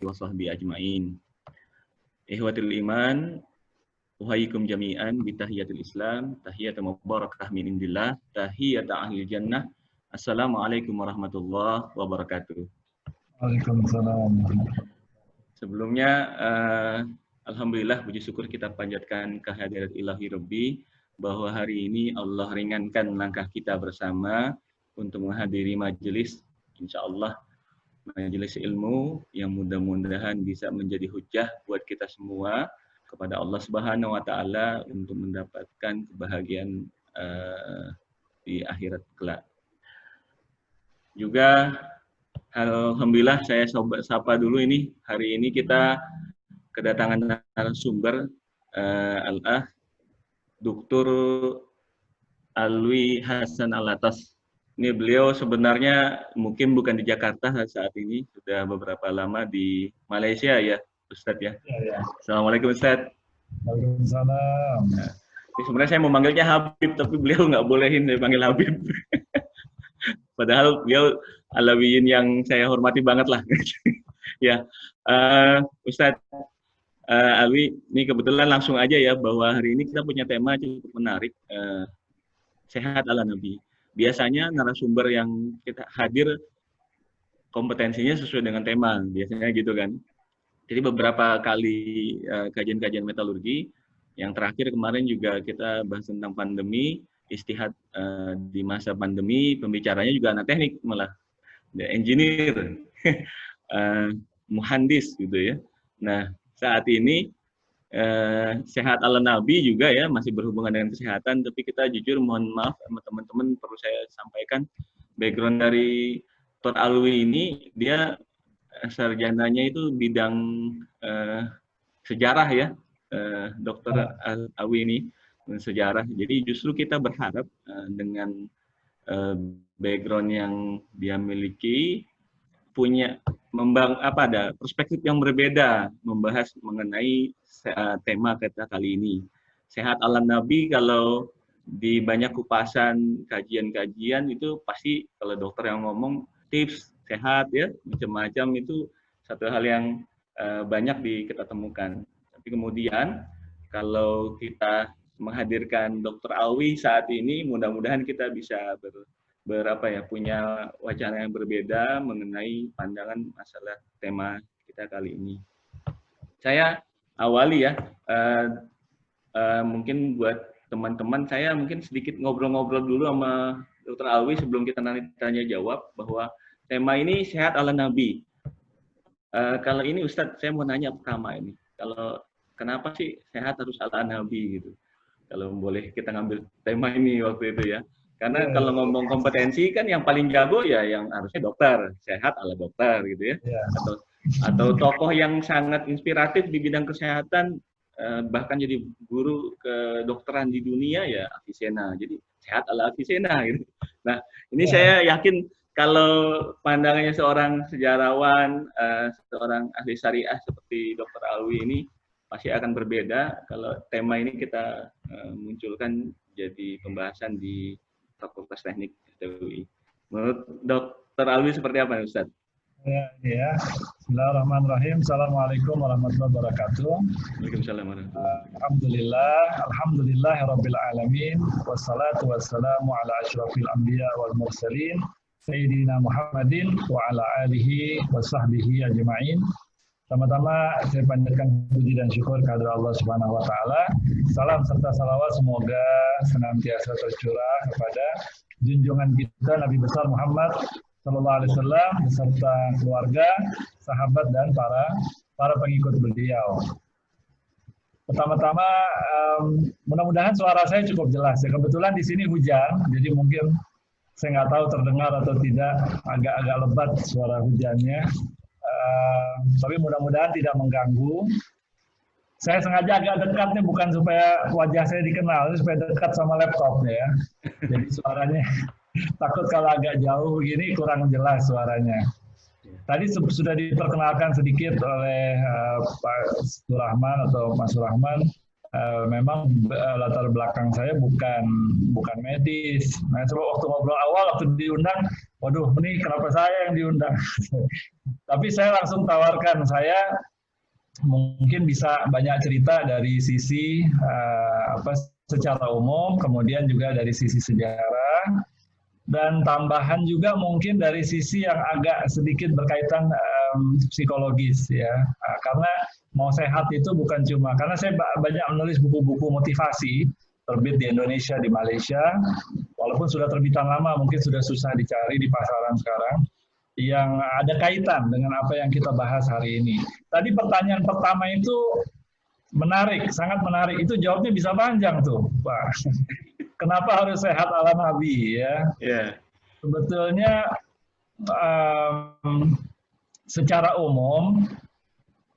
wa sahbihi ajma'in. Ihwatul iman, uhayyikum jami'an bitahiyatul Islam, tahiyatan mubarakah min indillah, tahiyatan ahli jannah. Assalamualaikum warahmatullahi wabarakatuh. Waalaikumsalam. Sebelumnya, alhamdulillah puji syukur kita panjatkan kehadirat ilahi Rabbi bahwa hari ini Allah ringankan langkah kita bersama untuk menghadiri majelis, insya Allah majelis ilmu yang mudah-mudahan bisa menjadi hujah buat kita semua kepada Allah Subhanahu wa taala untuk mendapatkan kebahagiaan di akhirat kelak. Juga alhamdulillah saya sapa dulu ini. Hari ini kita kedatangan narasumber Al-Ah Dr. Alwi Hasan Alatas. Ini beliau sebenarnya mungkin bukan di Jakarta saat ini, sudah beberapa lama di Malaysia ya, Ustadz ya. Ya. Assalamualaikum Ustadz. Waalaikumsalam. Nah, sebenarnya saya mau manggilnya Habib, tapi beliau nggak bolehin dipanggil Habib. Padahal beliau Alawiyin yang saya hormati banget lah. Ya, Ustadz Alwi, ini kebetulan langsung aja ya, bahwa hari ini kita punya tema cukup menarik, sehat ala Nabi. Biasanya narasumber yang kita hadir kompetensinya sesuai dengan tema, biasanya gitu kan. Jadi beberapa kali kajian-kajian metalurgi, yang terakhir kemarin juga kita bahas tentang pandemi, istihad di masa pandemi, pembicaranya juga anak teknik malah, engineer, muhandis gitu ya. Nah saat ini sehat ala Nabi juga ya, masih berhubungan dengan kesehatan, tapi kita jujur mohon maaf sama teman-teman, perlu saya sampaikan background dari Dr. Alwi ini, dia sarjananya itu bidang sejarah ya, Dr. Alwi ini sejarah. Jadi justru kita berharap dengan background yang dia miliki punya ada perspektif yang berbeda membahas mengenai tema kita kali ini. Sehat ala Nabi, kalau di banyak kupasan kajian-kajian itu pasti kalau dokter yang ngomong tips sehat ya macam-macam, itu satu hal yang banyak kita temukan. Tapi kemudian kalau kita menghadirkan Dr. Alwi saat ini, mudah-mudahan kita bisa punya wacana yang berbeda mengenai pandangan masalah tema kita kali ini. Saya awali ya, mungkin buat teman-teman, saya mungkin sedikit ngobrol-ngobrol dulu sama Dr. Alwi sebelum kita nanti tanya jawab, bahwa tema ini sehat ala Nabi. Kalau ini Ustadz, saya mau nanya pertama ini, kalau kenapa sih sehat harus ala Nabi gitu? Kalau boleh kita ngambil tema ini waktu itu ya. Karena kalau ngomong kompetensi kan yang paling jago ya yang harusnya dokter, sehat ala dokter gitu ya. Atau tokoh yang sangat inspiratif di bidang kesehatan, bahkan jadi guru kedokteran di dunia ya Avicenna. Jadi sehat ala Avicenna gitu. Nah, ini saya yakin kalau pandangannya seorang sejarawan, seorang ahli syariah seperti Dr. Alwi ini pasti akan berbeda kalau tema ini kita munculkan jadi pembahasan di Fakultas Teknik FTUI. Menurut Dr. Alwi seperti apa, Ustaz? Ya. Bismillahirrahmanirrahim. Assalamualaikum warahmatullahi wabarakatuh. Waalaikumsalam warahmatullahi wabarakatuh. Alhamdulillahirabbil alamin, wassalatu wassalamu ala asyrafil anbiya wal mursalin sayyidina Muhammadin wa ala alihi wa sahbihi ajma'in. Pertama-tama saya panjatkan puji dan syukur kehadirat Allah Subhanahu wa taala. Salam serta salawat semoga senantiasa tercurah kepada junjungan kita Nabi besar Muhammad sallallahu alaihi wasallam beserta keluarga, sahabat dan para pengikut beliau. Pertama-tama mudah-mudahan suara saya cukup jelas ya. Kebetulan di sini hujan, jadi mungkin saya nggak tahu terdengar atau tidak, agak-agak lebat suara hujannya. Tapi mudah-mudahan tidak mengganggu. Saya sengaja agak dekat nih, bukan supaya wajah saya dikenal, supaya dekat sama laptopnya ya. Jadi suaranya takut kalau agak jauh begini kurang jelas suaranya. Tadi sudah diperkenalkan sedikit oleh Pak Surahman atau Mas Surahman. Memang latar belakang saya bukan medis. Nah, coba waktu ngobrol awal, waktu diundang, waduh, ini kenapa saya yang diundang? Tapi saya langsung tawarkan, saya mungkin bisa banyak cerita dari sisi secara umum, kemudian juga dari sisi sejarah, dan tambahan juga mungkin dari sisi yang agak sedikit berkaitan psikologis ya. Karena mau sehat itu bukan cuma, karena saya banyak menulis buku-buku motivasi terbit di Indonesia, di Malaysia, walaupun sudah terbitan lama, mungkin sudah susah dicari di pasaran sekarang, yang ada kaitan dengan apa yang kita bahas hari ini. Tadi pertanyaan pertama itu menarik, sangat menarik. Itu jawabnya bisa panjang tuh, Pak. Kenapa harus sehat ala Nabi ya? Yeah. Sebetulnya secara umum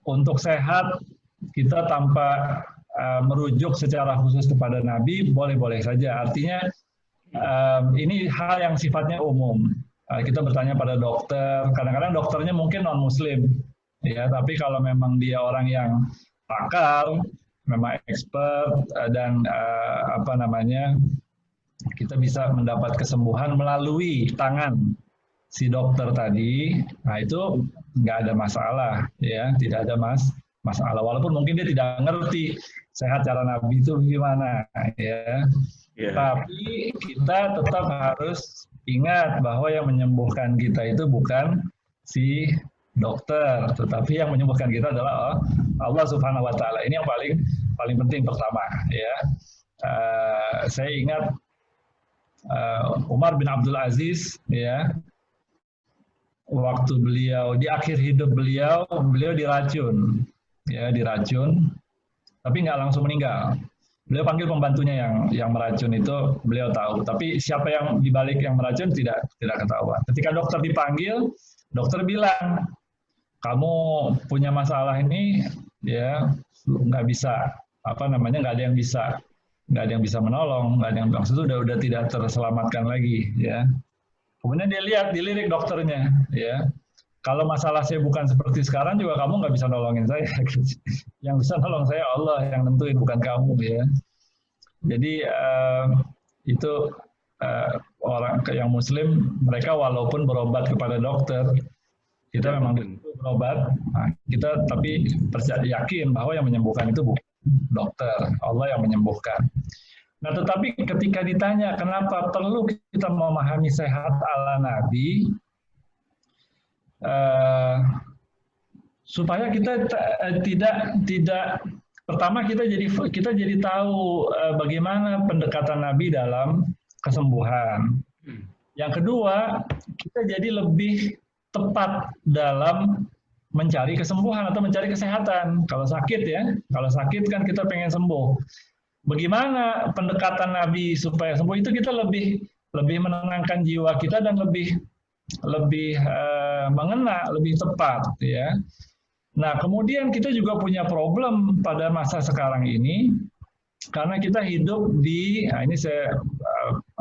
untuk sehat kita tanpa merujuk secara khusus kepada Nabi boleh-boleh saja. Artinya ini hal yang sifatnya umum. Kita bertanya pada dokter, kadang-kadang dokternya mungkin non-muslim, ya. Tapi kalau memang dia orang yang pakar, memang expert dan kita bisa mendapat kesembuhan melalui tangan si dokter tadi. Nah itu nggak ada masalah, ya, tidak ada masalah. Walaupun mungkin dia tidak ngerti sehat cara Nabi itu gimana, ya. Yeah. Tapi kita tetap harus ingat bahwa yang menyembuhkan kita itu bukan si dokter, tetapi yang menyembuhkan kita adalah Allah Subhanahu Wa Taala. Ini yang paling penting pertama, ya. Saya ingat Umar bin Abdul Aziz, ya, waktu beliau di akhir hidup beliau diracun, ya, diracun, tapi nggak langsung meninggal. Beliau panggil pembantunya yang meracun itu, beliau tahu. Tapi siapa yang dibalik yang meracun tidak ketahuan. Ketika dokter dipanggil, dokter bilang, kamu punya masalah ini, ya, nggak bisa, nggak ada yang bisa menolong, nggak ada yang maksudnya udah tidak terselamatkan lagi, ya. Kemudian dia dilirik dokternya, ya. Kalau masalah saya bukan seperti sekarang juga kamu nggak bisa nolongin saya. Yang bisa nolong saya Allah yang nentuin, bukan kamu, ya. Jadi itu orang yang Muslim, mereka walaupun berobat kepada dokter, kita memang berobat, nah, kita tapi yakin bahwa yang menyembuhkan itu bukan dokter, Allah yang menyembuhkan. Nah, tetapi ketika ditanya kenapa perlu kita memahami sehat ala Nabi, supaya kita tidak pertama kita jadi tahu bagaimana pendekatan Nabi dalam kesembuhan. Yang kedua, kita jadi lebih tepat dalam mencari kesembuhan atau mencari kesehatan. Kalau sakit, ya, kalau sakit kan kita pengen sembuh. Bagaimana pendekatan Nabi supaya sembuh itu, kita lebih menenangkan jiwa kita dan lebih mengena, lebih tepat, ya. Nah, kemudian kita juga punya problem pada masa sekarang ini karena kita hidup di, nah ini saya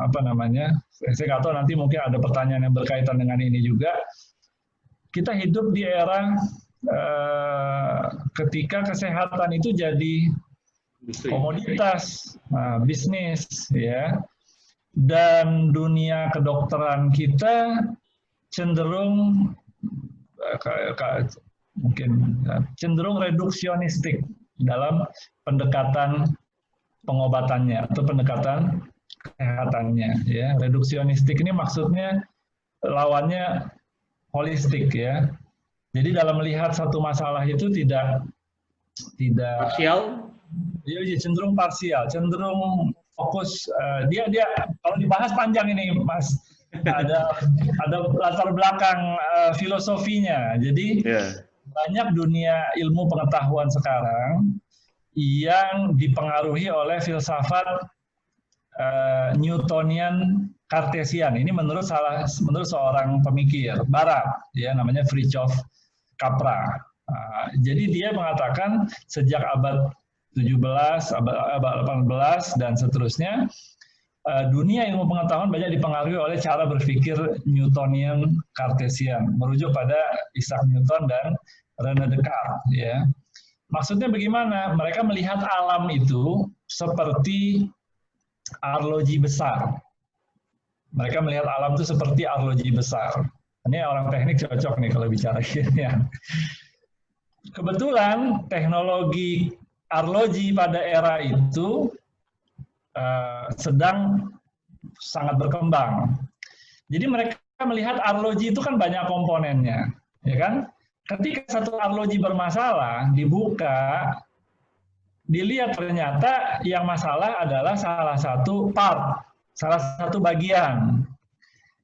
nggak tahu, nanti mungkin ada pertanyaan yang berkaitan dengan ini juga. Kita hidup di era ketika kesehatan itu jadi komoditas, bisnis, ya, dan dunia kedokteran kita cenderung cenderung reduksionistik dalam pendekatan pengobatannya atau pendekatan kesehatannya, ya. Reduksionistik ini maksudnya lawannya holistik, ya. Jadi dalam melihat satu masalah itu tidak parsial, dia cenderung parsial, cenderung fokus. Dia kalau dibahas panjang ini, Mas. Ada latar belakang filosofinya. Jadi banyak dunia ilmu pengetahuan sekarang yang dipengaruhi oleh filsafat Newtonian Cartesian. Ini menurut seorang pemikir Barat, ya, namanya Fritjof Capra. Jadi dia mengatakan sejak abad 17, abad 18 dan seterusnya, dunia ilmu pengetahuan banyak dipengaruhi oleh cara berpikir Newtonian Cartesian, merujuk pada Isaac Newton dan René Descartes, ya. Maksudnya bagaimana? Mereka melihat alam itu seperti arloji besar. Mereka melihat alam itu seperti arloji besar. Ini orang teknik cocok nih kalau bicara gini ya. Kebetulan teknologi arloji pada era itu sedang sangat berkembang. Jadi mereka melihat arloji itu kan banyak komponennya, ya kan? Ketika satu arloji bermasalah, dibuka, dilihat ternyata yang masalah adalah salah satu part, salah satu bagian.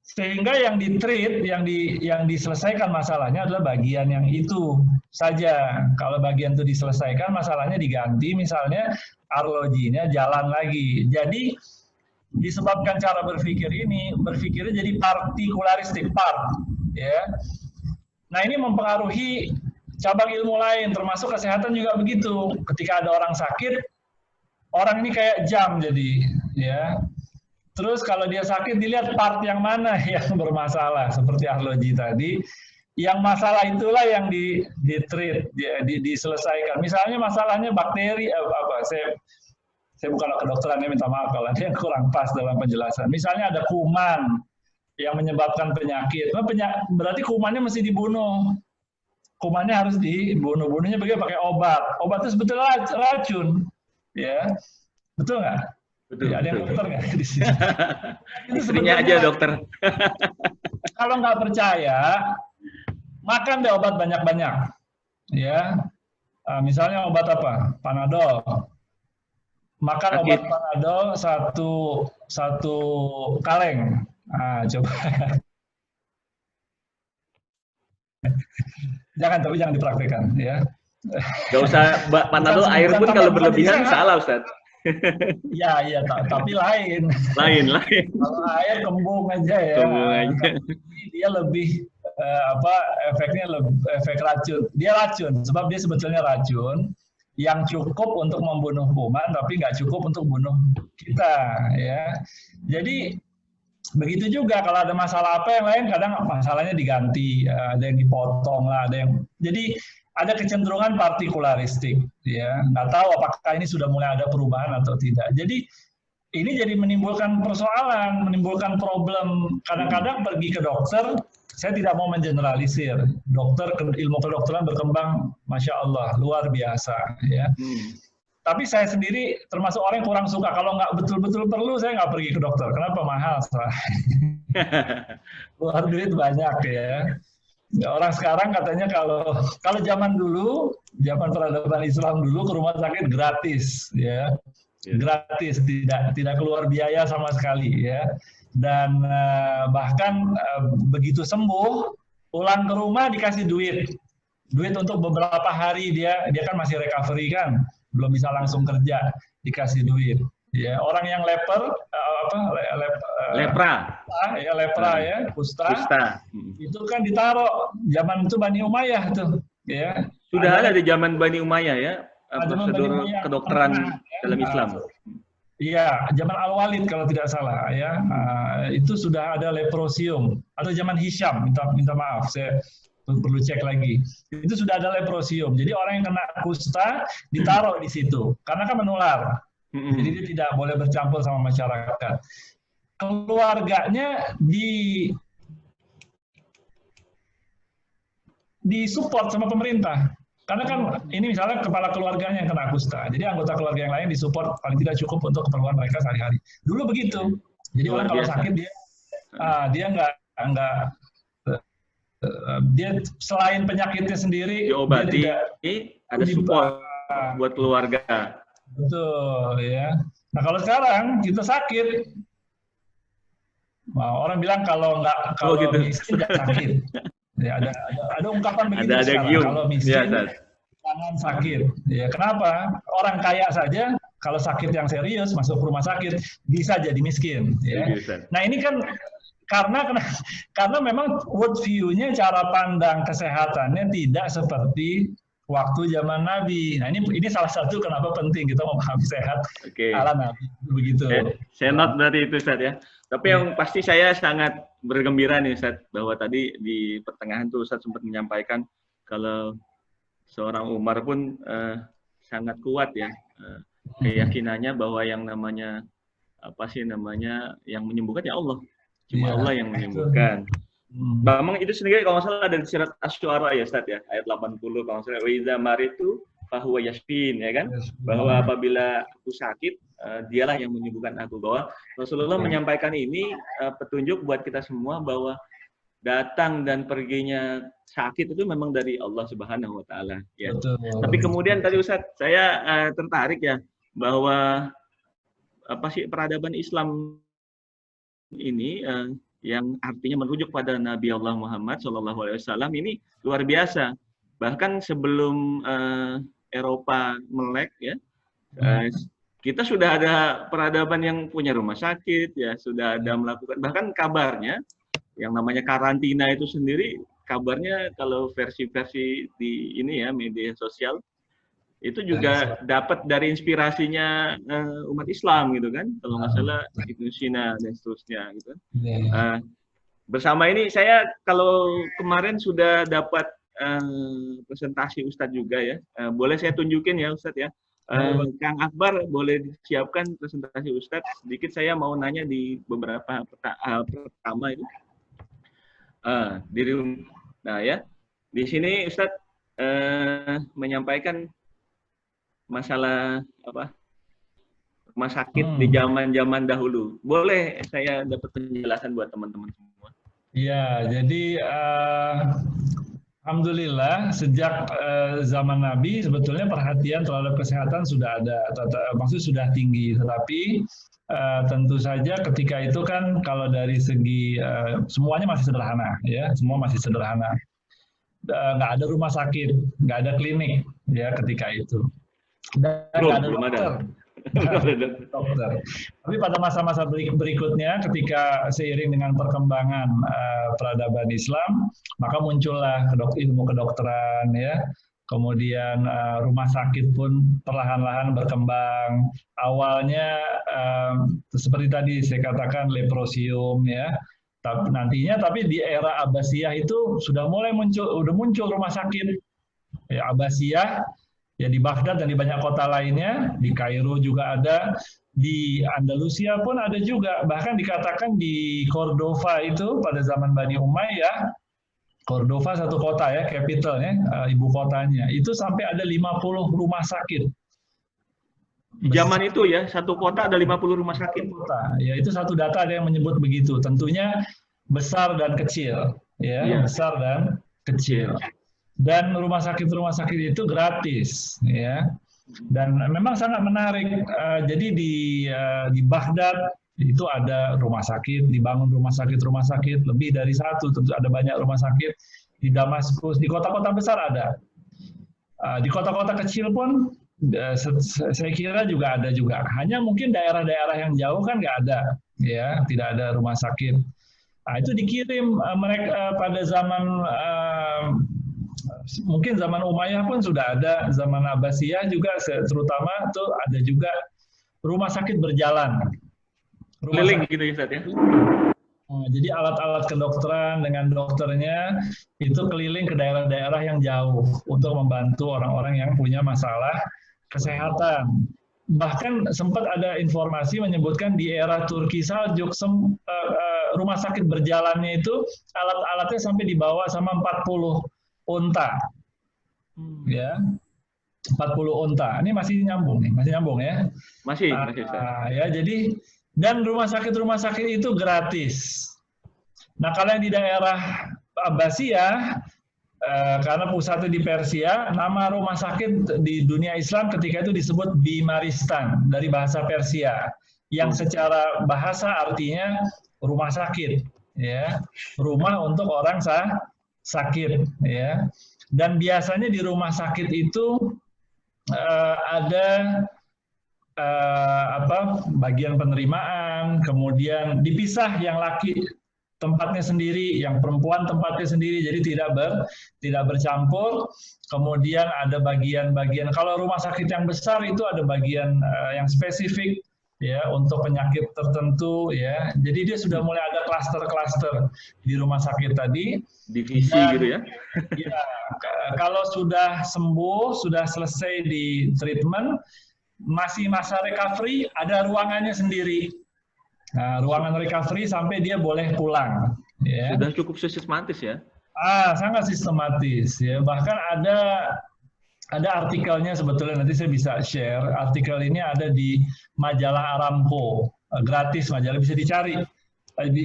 Sehingga yang di-treat, yang diselesaikan masalahnya adalah bagian yang itu saja. Kalau bagian itu diselesaikan, masalahnya diganti, misalnya arlojinya jalan lagi. Jadi disebabkan cara berpikir ini, berpikirnya jadi partikularistik, part. Ya. Nah ini mempengaruhi cabang ilmu lain, termasuk kesehatan juga begitu. Ketika ada orang sakit, orang ini kayak jam jadi, ya. Terus kalau dia sakit, dilihat part yang mana yang bermasalah, seperti arloji tadi. Yang masalah itulah yang di-treat, diselesaikan. Misalnya masalahnya bakteri, saya bukan kedokteran, minta maaf kalau ada yang kurang pas dalam penjelasan. Misalnya ada kuman yang menyebabkan penyakit, berarti kumannya mesti dibunuh. Kumannya harus dibunuh. Bunuhnya pakai obat. Obat itu sebetulnya racun, ya, betul nggak? Betul, ya, ada yang dokter nggak di sini? Istrinya aja dokter. Kalau nggak percaya, makan deh obat banyak-banyak. Ya, misalnya obat apa? Panadol. Makan obat Panadol satu kaleng. Nah, coba. Jangan dipraktikkan, ya. Gak usah Panadol air pun kalau berlebihan salah, Ustaz. Ya, tapi lain. Lain. Kalau air kembung aja ya. Kembung aja. Dia lebih efeknya efek racun. Dia racun, sebab dia sebetulnya racun yang cukup untuk membunuh kuman, tapi nggak cukup untuk bunuh kita, ya. Jadi begitu juga kalau ada masalah apa yang lain, kadang masalahnya diganti, ada yang dipotong lah, ada yang. Jadi ada kecenderungan partikularistik, ya. Nggak tahu apakah ini sudah mulai ada perubahan atau tidak. Jadi ini jadi menimbulkan persoalan, menimbulkan problem. Kadang-kadang pergi ke dokter, saya tidak mau mengeneralisir. Ilmu kedokteran berkembang, masya Allah, luar biasa, ya. Tapi saya sendiri termasuk orang yang kurang suka. Kalau nggak betul-betul perlu, saya nggak pergi ke dokter. Kenapa? Mahal. Keluar duit banyak, ya. Orang sekarang katanya kalau zaman dulu, zaman peradaban Islam dulu, ke rumah sakit gratis, ya, gratis, tidak keluar biaya sama sekali, ya. Dan bahkan begitu sembuh, pulang ke rumah dikasih duit untuk beberapa hari, dia kan masih recovery kan, belum bisa langsung kerja, dikasih duit. Ya, orang yang lepra, kusta, itu kan ditaruh zaman itu Bani Umayyah tuh, ya. Sudah ada di zaman Bani Umayyah, ya, prosedur kedokteran dalam Islam. Iya, zaman Al-Walid kalau tidak salah, ya. Itu sudah ada leprosium, atau zaman Hisham, minta maaf, saya perlu cek lagi. Itu sudah ada leprosium. Jadi orang yang kena kusta ditaruh di situ, karena kan menular. Jadi dia tidak boleh bercampur sama masyarakat. Keluarganya disupport sama pemerintah. Karena kan ini misalnya kepala keluarganya yang kena kusta. Jadi anggota keluarga yang lain disupport paling tidak cukup untuk keperluan mereka sehari-hari. Dulu begitu. Jadi orang kalau sakit dia dia selain penyakitnya sendiri diobati, ada support buat keluarga. Betul, ya. Nah kalau sekarang kita sakit, orang bilang kalau miskin nggak sakit. Ya, ada ungkapan begitu sekarang. Kalau miskin jangan sakit. Ya, kenapa? Orang kaya saja kalau sakit yang serius masuk rumah sakit bisa jadi miskin. Ya. Nah ini kan karena memang world view-nya, cara pandang kesehatannya tidak seperti waktu zaman Nabi. Nah ini salah satu kenapa penting kita memahami sehat ala Nabi. Begitu. Saya note dari itu, Ustaz, ya. Tapi yang pasti saya sangat bergembira nih, Ustaz, bahwa tadi di pertengahan tuh Ustaz sempat menyampaikan kalau seorang Umar pun sangat kuat, ya, keyakinannya bahwa yang namanya yang menyembuhkan ya Allah. Cuma Allah yang menyembuhkan. Memang itu sendiri kalau nggak salah ada di surat Asy-Syu'ara ya Ustaz ya, ayat 80 kalau nggak salah, wa idza maritu fahuwa yashfin, ya kan? Bahwa apabila aku sakit, dialah yang menyembuhkan aku. Bahwa Rasulullah menyampaikan ini petunjuk buat kita semua bahwa datang dan perginya sakit itu memang dari Allah Subhanahu wa taala ya. Betul. Tapi kemudian tadi Ustaz, saya tertarik ya bahwa apa sih peradaban Islam ini yang artinya merujuk pada Nabi Allah Muhammad SAW ini luar biasa. Bahkan sebelum Eropa melek ya, kita sudah ada peradaban yang punya rumah sakit ya, sudah ada melakukan, bahkan kabarnya yang namanya karantina itu sendiri, kabarnya kalau versi-versi di ini ya media sosial itu juga dapat dari inspirasinya umat Islam gitu kan, kalau nggak salah Ibnu Sina dan seterusnya gitu. Bersama ini saya kalau kemarin sudah dapat presentasi Ustadz juga ya, boleh saya tunjukin ya Ustadz ya. Kang Akbar boleh disiapkan presentasi Ustadz. Sedikit saya mau nanya di beberapa pertama itu. Nah ya, di sini Ustadz menyampaikan masalah apa rumah sakit di zaman dahulu. Boleh saya dapat penjelasan buat teman-teman semua? Iya, jadi alhamdulillah sejak zaman Nabi sebetulnya perhatian terhadap kesehatan sudah ada, maksudnya sudah tinggi. Tetapi tentu saja ketika itu kan kalau dari segi semuanya masih sederhana, ya, semua masih sederhana. Nggak ada rumah sakit, nggak ada klinik, ya ketika itu. Dan belum ada dokter. Tapi pada masa-masa berikutnya, ketika seiring dengan perkembangan peradaban Islam, maka muncullah ilmu kedokteran, ya. Kemudian rumah sakit pun perlahan-lahan berkembang. Awalnya seperti tadi saya katakan leprosium, ya. Tapi di era Abbasiyah itu sudah mulai muncul rumah sakit. Ya, Abbasiyah ya di Baghdad dan di banyak kota lainnya, di Kairo juga ada, di Andalusia pun ada juga, bahkan dikatakan di Cordova itu pada zaman Bani Umayyah, Cordova satu kota ya, capitalnya, ibu kotanya, itu sampai ada 50 rumah sakit. Di zaman itu ya, satu kota ada 50 rumah sakit. Ya, itu satu data ada yang menyebut begitu, tentunya besar dan kecil, ya, besar dan kecil. Dan rumah sakit itu gratis, ya. Dan memang sangat menarik. Jadi di Baghdad itu ada rumah sakit, dibangun rumah sakit lebih dari satu, tentu ada banyak rumah sakit. Di Damaskus, di kota-kota besar ada. Di kota-kota kecil pun saya kira juga ada juga. Hanya mungkin daerah-daerah yang jauh kan nggak ada, ya, tidak ada rumah sakit. Nah, itu dikirim mereka pada zaman mungkin zaman Umayyah pun sudah ada, zaman Abbasiyah juga terutama itu ada juga rumah sakit berjalan. Keliling gitu ya Ustaz ya. Jadi alat-alat kedokteran dengan dokternya itu keliling ke daerah-daerah yang jauh untuk membantu orang-orang yang punya masalah kesehatan. Bahkan sempat ada informasi menyebutkan di era Turki Saljuk rumah sakit berjalannya itu alat-alatnya sampai dibawa sama 40 unta, ya, 40 unta. Ini masih nyambung ya? Masih. Ya, jadi dan rumah sakit itu gratis. Nah, kalau yang di daerah Abbasiyah, karena pusatnya di Persia, nama rumah sakit di dunia Islam ketika itu disebut Bimaristan dari bahasa Persia, yang secara bahasa artinya rumah sakit, ya, rumah untuk orang sakit, ya. Dan biasanya di rumah sakit itu ada bagian penerimaan, kemudian dipisah, yang laki tempatnya sendiri, yang perempuan tempatnya sendiri, jadi tidak bercampur. Kemudian ada bagian-bagian, kalau rumah sakit yang besar itu ada bagian yang spesifik, ya, untuk penyakit tertentu, ya. Jadi dia sudah mulai ada klaster-klaster di rumah sakit tadi, divisi gitu ya. Ya, kalau sudah sembuh, sudah selesai di treatment, masih masa recovery, ada ruangannya sendiri. Nah, ruangan recovery sampai dia boleh pulang. Ya. Sudah cukup sistematis ya? Sangat sistematis ya. Bahkan ada artikelnya sebetulnya, nanti saya bisa share. Artikel ini ada di majalah Aramco, gratis, majalah bisa dicari.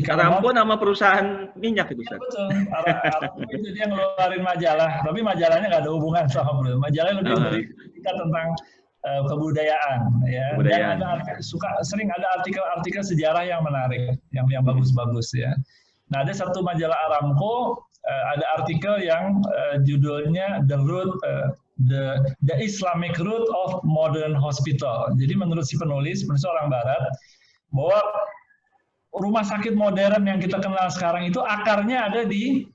Aramco nama perusahaan minyak itu, Ustaz? Betul, Aramco itu dia ngeluarin majalah, tapi majalahnya nggak ada hubungan sama perusahaan. Majalahnya lebih berita tentang kebudayaan, ya. Dan sering ada artikel-artikel sejarah yang menarik, yang bagus-bagus ya. Nah, ada satu majalah Aramco, ada artikel yang judulnya The Islamic Root of Modern Hospital. Jadi menurut si penulis orang Barat, bahwa rumah sakit modern yang kita kenal sekarang itu akarnya ada di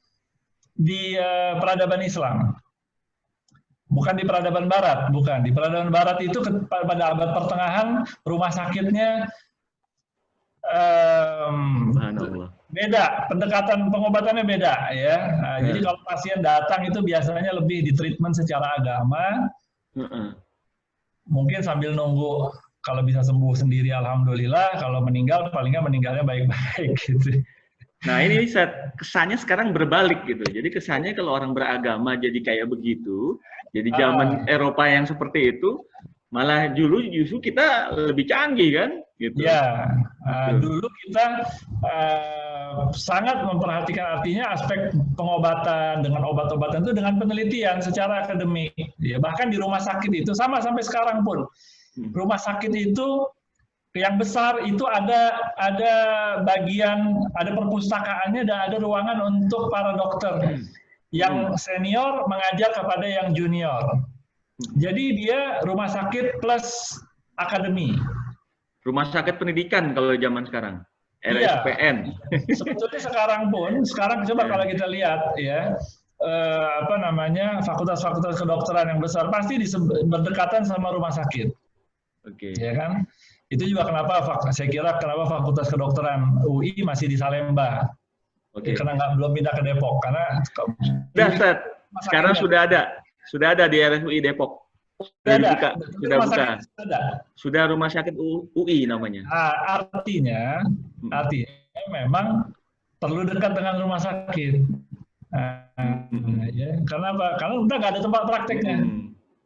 peradaban Islam. Bukan di peradaban Barat, bukan. Di peradaban Barat itu pada abad pertengahan rumah sakitnya beda, pendekatan pengobatannya beda ya. Nah, jadi kalau pasien datang itu biasanya lebih ditreatment secara agama, mungkin sambil nunggu. Kalau bisa sembuh sendiri, alhamdulillah. Kalau meninggal, paling nggak meninggalnya baik-baik gitu. Nah ini kesannya sekarang berbalik gitu. Jadi kesannya kalau orang beragama jadi kayak begitu, jadi zaman Eropa yang seperti itu, malah justru kita lebih canggih kan? Gitu. Ya, dulu kita sangat memperhatikan artinya aspek pengobatan dengan obat-obatan itu dengan penelitian secara akademik. Ya, bahkan di rumah sakit itu sama sampai sekarang pun. Rumah sakit itu yang besar itu ada bagian, ada perpustakaannya dan ada ruangan untuk para dokter. Yang senior mengajar kepada yang junior. Jadi dia rumah sakit plus akademi. Rumah sakit pendidikan kalau zaman sekarang. RSPN. Iya. Sebetulnya sekarang coba kalau kita lihat ya, fakultas-fakultas kedokteran yang besar pasti berdekatan sama rumah sakit. Oke. Ya kan? Itu juga saya kira kenapa Fakultas Kedokteran UI masih di Salemba. Oke. Karena belum pindah ke Depok karena sekarang sudah ada di RSUI Depok. Sudah buka. Sudah rumah sakit UI namanya. Artinya memang perlu dekat dengan rumah sakit. Ya, karena apa? Karena udah nggak ada tempat prakteknya.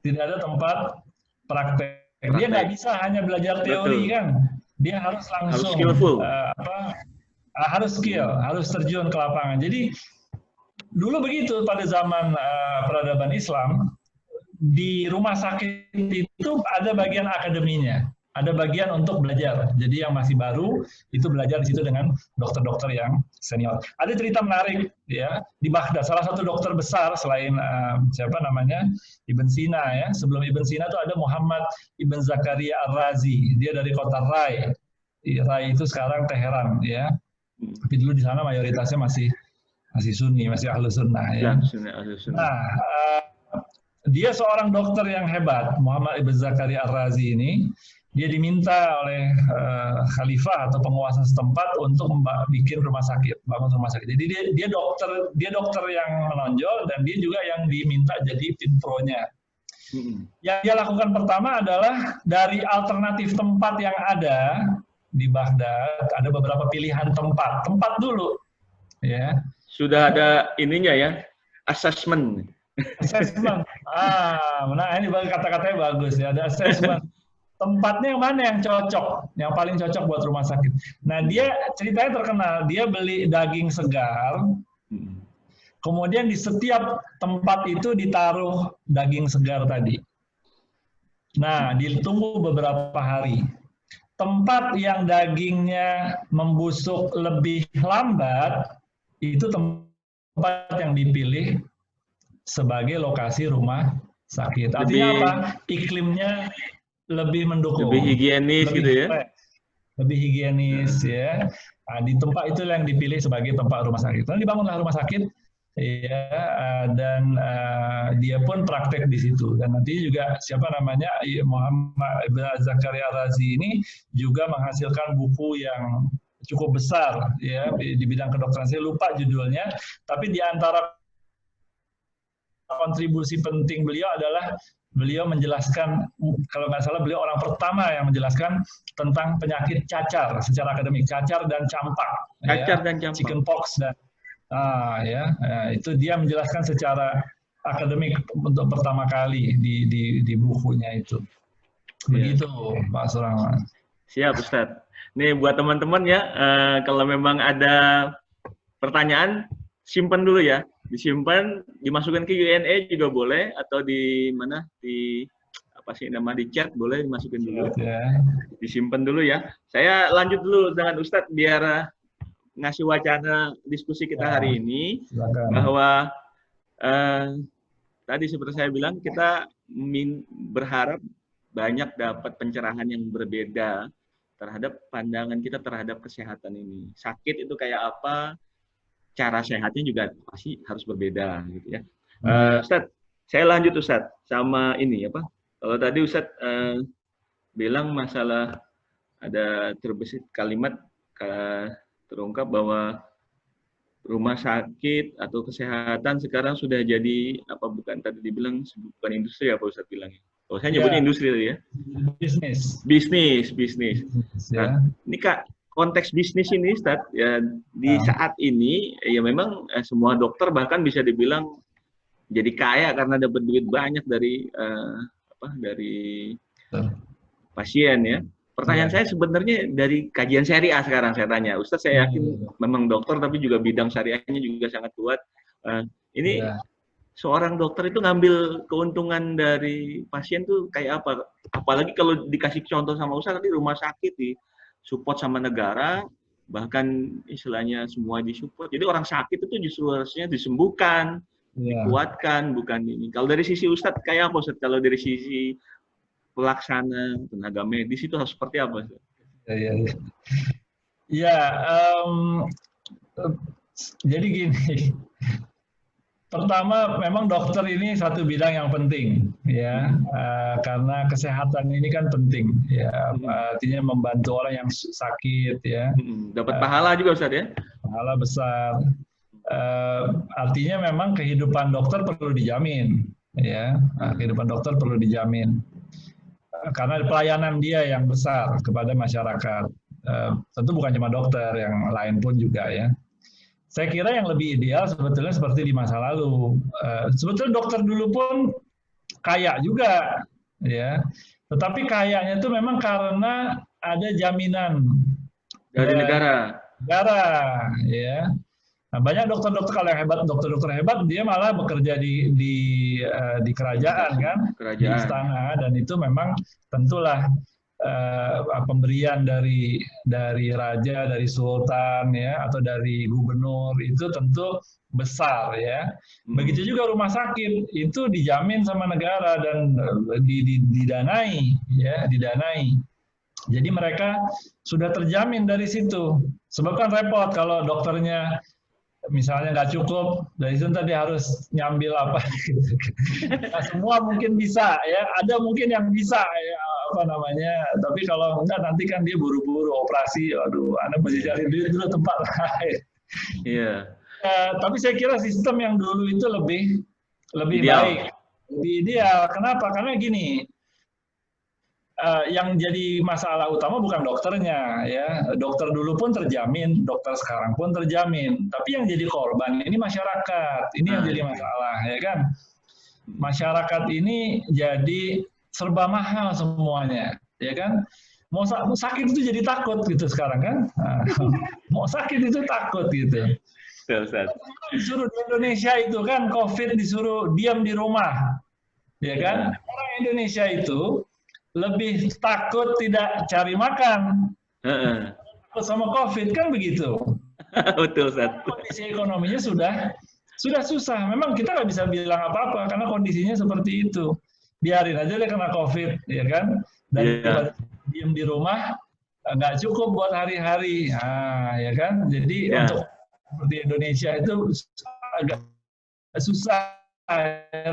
Tidak ada tempat praktek. Dia nggak bisa hanya belajar teori. Betul. Kan, dia harus langsung harus harus terjun ke lapangan. Jadi dulu begitu pada zaman peradaban Islam, di rumah sakit itu ada bagian akademinya, ada bagian untuk belajar. Jadi yang masih baru itu belajar di situ dengan dokter-dokter yang senior. Ada cerita menarik ya di Baghdad, salah satu dokter besar selain Ibn Sina ya. Sebelum Ibn Sina itu ada Muhammad Ibn Zakaria Ar-Razi. Dia dari kota Rai. Rai itu sekarang Teheran ya. Tapi dulu di sana mayoritasnya masih Sunni, masih Ahlus Sunnah ya. Nah, dia seorang dokter yang hebat, Muhammad Ibn Zakaria Ar-Razi ini. Dia diminta oleh khalifah atau penguasa setempat untuk bikin rumah sakit, bangun rumah sakit. Jadi dia dokter yang menonjol dan dia juga yang diminta jadi tim pro-nya. Yang dia lakukan pertama adalah dari alternatif tempat yang ada di Baghdad, ada beberapa pilihan tempat dulu, ya. Sudah ada ininya ya, assessment. Assessment. Ini kata-katanya bagus ya, ada assessment. Tempatnya yang mana yang cocok, yang paling cocok buat rumah sakit. Nah, dia ceritanya terkenal, dia beli daging segar, kemudian di setiap tempat itu ditaruh daging segar tadi. Nah, ditunggu beberapa hari. Tempat yang dagingnya membusuk lebih lambat, itu tempat yang dipilih sebagai lokasi rumah sakit. Artinya apa? Iklimnya lebih mendukung, lebih higienis gitu ya, lebih higienis ya. Nah, di tempat itu yang dipilih sebagai tempat rumah sakit. Lalu dibangunlah rumah sakit ya, dan dia pun praktek di situ. Dan nanti juga Muhammad Ibn Zakaria Ar-Razi ini juga menghasilkan buku yang cukup besar ya di bidang kedokteran. Saya lupa judulnya, tapi di antara kontribusi penting beliau adalah beliau menjelaskan, kalau nggak salah beliau orang pertama yang menjelaskan tentang penyakit cacar secara akademik, cacar dan campak, Cacar dan campak. chickenpox dan itu dia menjelaskan secara akademik untuk pertama kali di bukunya itu. Begitu, Pak Surahman. Siap, Ustadz. Nih buat teman-teman ya, kalau memang ada pertanyaan, simpan dulu ya. Disimpan, dimasukkan ke Q&A juga boleh, atau di mana, di chat boleh dimasukin dulu. Disimpan dulu ya. Saya lanjut dulu dengan Ustadz biar ngasih wacana diskusi kita hari ini. Silakan. Bahwa tadi seperti saya bilang, kita berharap banyak dapat pencerahan yang berbeda terhadap pandangan kita terhadap kesehatan ini. Sakit itu kayak apa, cara sehatnya juga pasti harus berbeda gitu ya. Ustadz, saya lanjut Ustadz sama ini apa? Kalau tadi Ustadz bilang masalah ada terbesit kalimat terungkap bahwa rumah sakit atau kesehatan sekarang sudah jadi apa, bukan tadi dibilang bukan industri, apa Ustadz bilangnya? Oh, saya nyebutnya industri tadi ya. Bisnis. Nah, ini Kak, konteks bisnis ini, Ustadz, ya di saat ini ya memang semua dokter bahkan bisa dibilang jadi kaya karena dapat duit banyak dari dari pasien ya. Pertanyaan saya sebenarnya dari kajian syariah sekarang saya tanya, Ustadz, saya yakin memang dokter tapi juga bidang syariahnya juga sangat kuat. Ini seorang dokter itu ngambil keuntungan dari pasien tuh kayak apa? Apalagi kalau dikasih contoh sama Ustadz tadi, rumah sakit di support sama negara, bahkan istilahnya semua disupport. Jadi orang sakit itu justru harusnya disembuhkan, dikuatkan, bukan ini. Kalau dari sisi Ustadz kayak apa Ustadz? Kalau dari sisi pelaksana, tenaga medis itu harus seperti apa Ustadz? Jadi gini. Pertama, memang dokter ini satu bidang yang penting, ya, karena kesehatan ini kan penting, ya, artinya membantu orang yang sakit, ya. Dapat pahala juga, Ustadz ya? Pahala besar. Artinya memang kehidupan dokter perlu dijamin, ya, kehidupan dokter perlu dijamin, karena pelayanan dia yang besar kepada masyarakat. Tentu bukan cuma dokter, yang lain pun juga, ya. Saya kira yang lebih ideal sebetulnya seperti di masa lalu. Sebetulnya dokter dulu pun kaya juga, ya. Tetapi kayanya itu memang karena ada jaminan dari negara, ya. Nah, banyak dokter-dokter kalau yang hebat, dokter-dokter hebat, dia malah bekerja di kerajaan kan, di istana, dan itu memang tentulah pemberian dari raja, dari sultan, ya, atau dari gubernur itu tentu besar, ya. Begitu juga rumah sakit itu dijamin sama negara dan didanai, ya, didanai. Jadi mereka sudah terjamin dari situ. Sebab kan repot kalau dokternya misalnya nggak cukup, dari situ tadi harus nyambil apa. Nah, semua mungkin bisa, ya. Ada mungkin yang bisa, ya, apa namanya. Tapi kalau enggak nanti kan dia buru-buru operasi. Aduh, Anda mesti cari duit dulu tempat lain. Iya. Tapi saya kira sistem yang dulu itu lebih baik, lebih ideal. Kenapa? Karena gini. Yang jadi masalah utama bukan dokternya, ya. Dokter dulu pun terjamin, dokter sekarang pun terjamin. Tapi yang jadi korban ini masyarakat. Ini yang jadi masalah, ya kan? Masyarakat ini jadi serba mahal semuanya, ya kan? Mau sakit itu jadi takut gitu sekarang kan? Mau sakit itu takut gitu. Disuruh di Indonesia itu kan COVID disuruh diam di rumah, ya kan? Orang Indonesia itu lebih takut tidak cari makan, takut sama COVID kan begitu. Betul, Ustaz. Kondisi ekonominya sudah susah. Memang kita nggak bisa bilang apa-apa karena kondisinya seperti itu. Biarin aja deh kena COVID, ya kan? Dan diam di rumah nggak cukup buat hari-hari, ya kan? Jadi untuk seperti Indonesia itu agak susah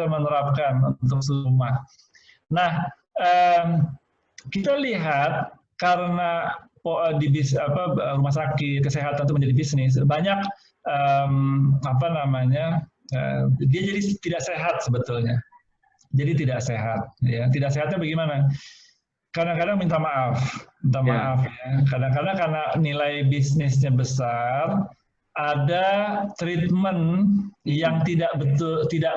menerapkan untuk rumah. Nah, kita lihat karena rumah sakit kesehatan itu menjadi bisnis, banyak dia jadi tidak sehat sebetulnya. Jadi tidak sehat. Ya, tidak sehatnya bagaimana? Kadang-kadang minta maaf ya. Kadang-kadang karena nilai bisnisnya besar, ada treatment yang tidak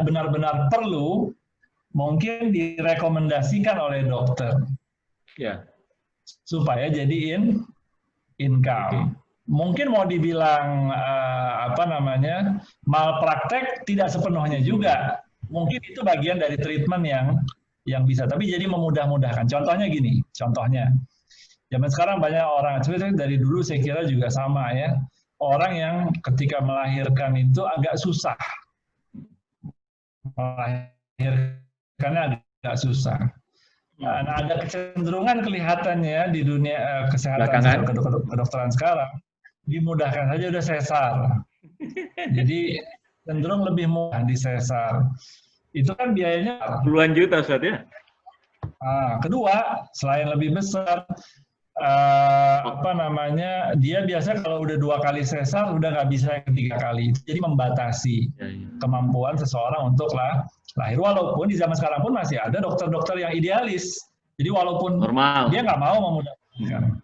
benar-benar perlu, mungkin direkomendasikan oleh dokter, supaya jadiin income. Mungkin mau dibilang malpraktek, tidak sepenuhnya juga. Mungkin itu bagian dari treatment yang bisa, tapi jadi memudah-mudahkan. Contohnya gini, zaman sekarang banyak orang, sebenarnya dari dulu saya kira juga sama ya, orang yang ketika melahirkan itu agak susah, melahirkannya agak susah. Nah, ada kecenderungan kelihatannya di dunia kesehatan kedokteran sekarang, dimudahkan saja udah sesar. Jadi cenderung lebih mudah di sesar. Itu kan biayanya puluhan juta, Ustaz ya. Kedua, selain lebih besar, dia biasa kalau udah 2 kali sesar udah nggak bisa yang ketiga kali. Jadi membatasi kemampuan seseorang untuk lahir. Walaupun di zaman sekarang pun masih ada dokter-dokter yang idealis. Jadi walaupun normal, dia nggak mau memudahkan,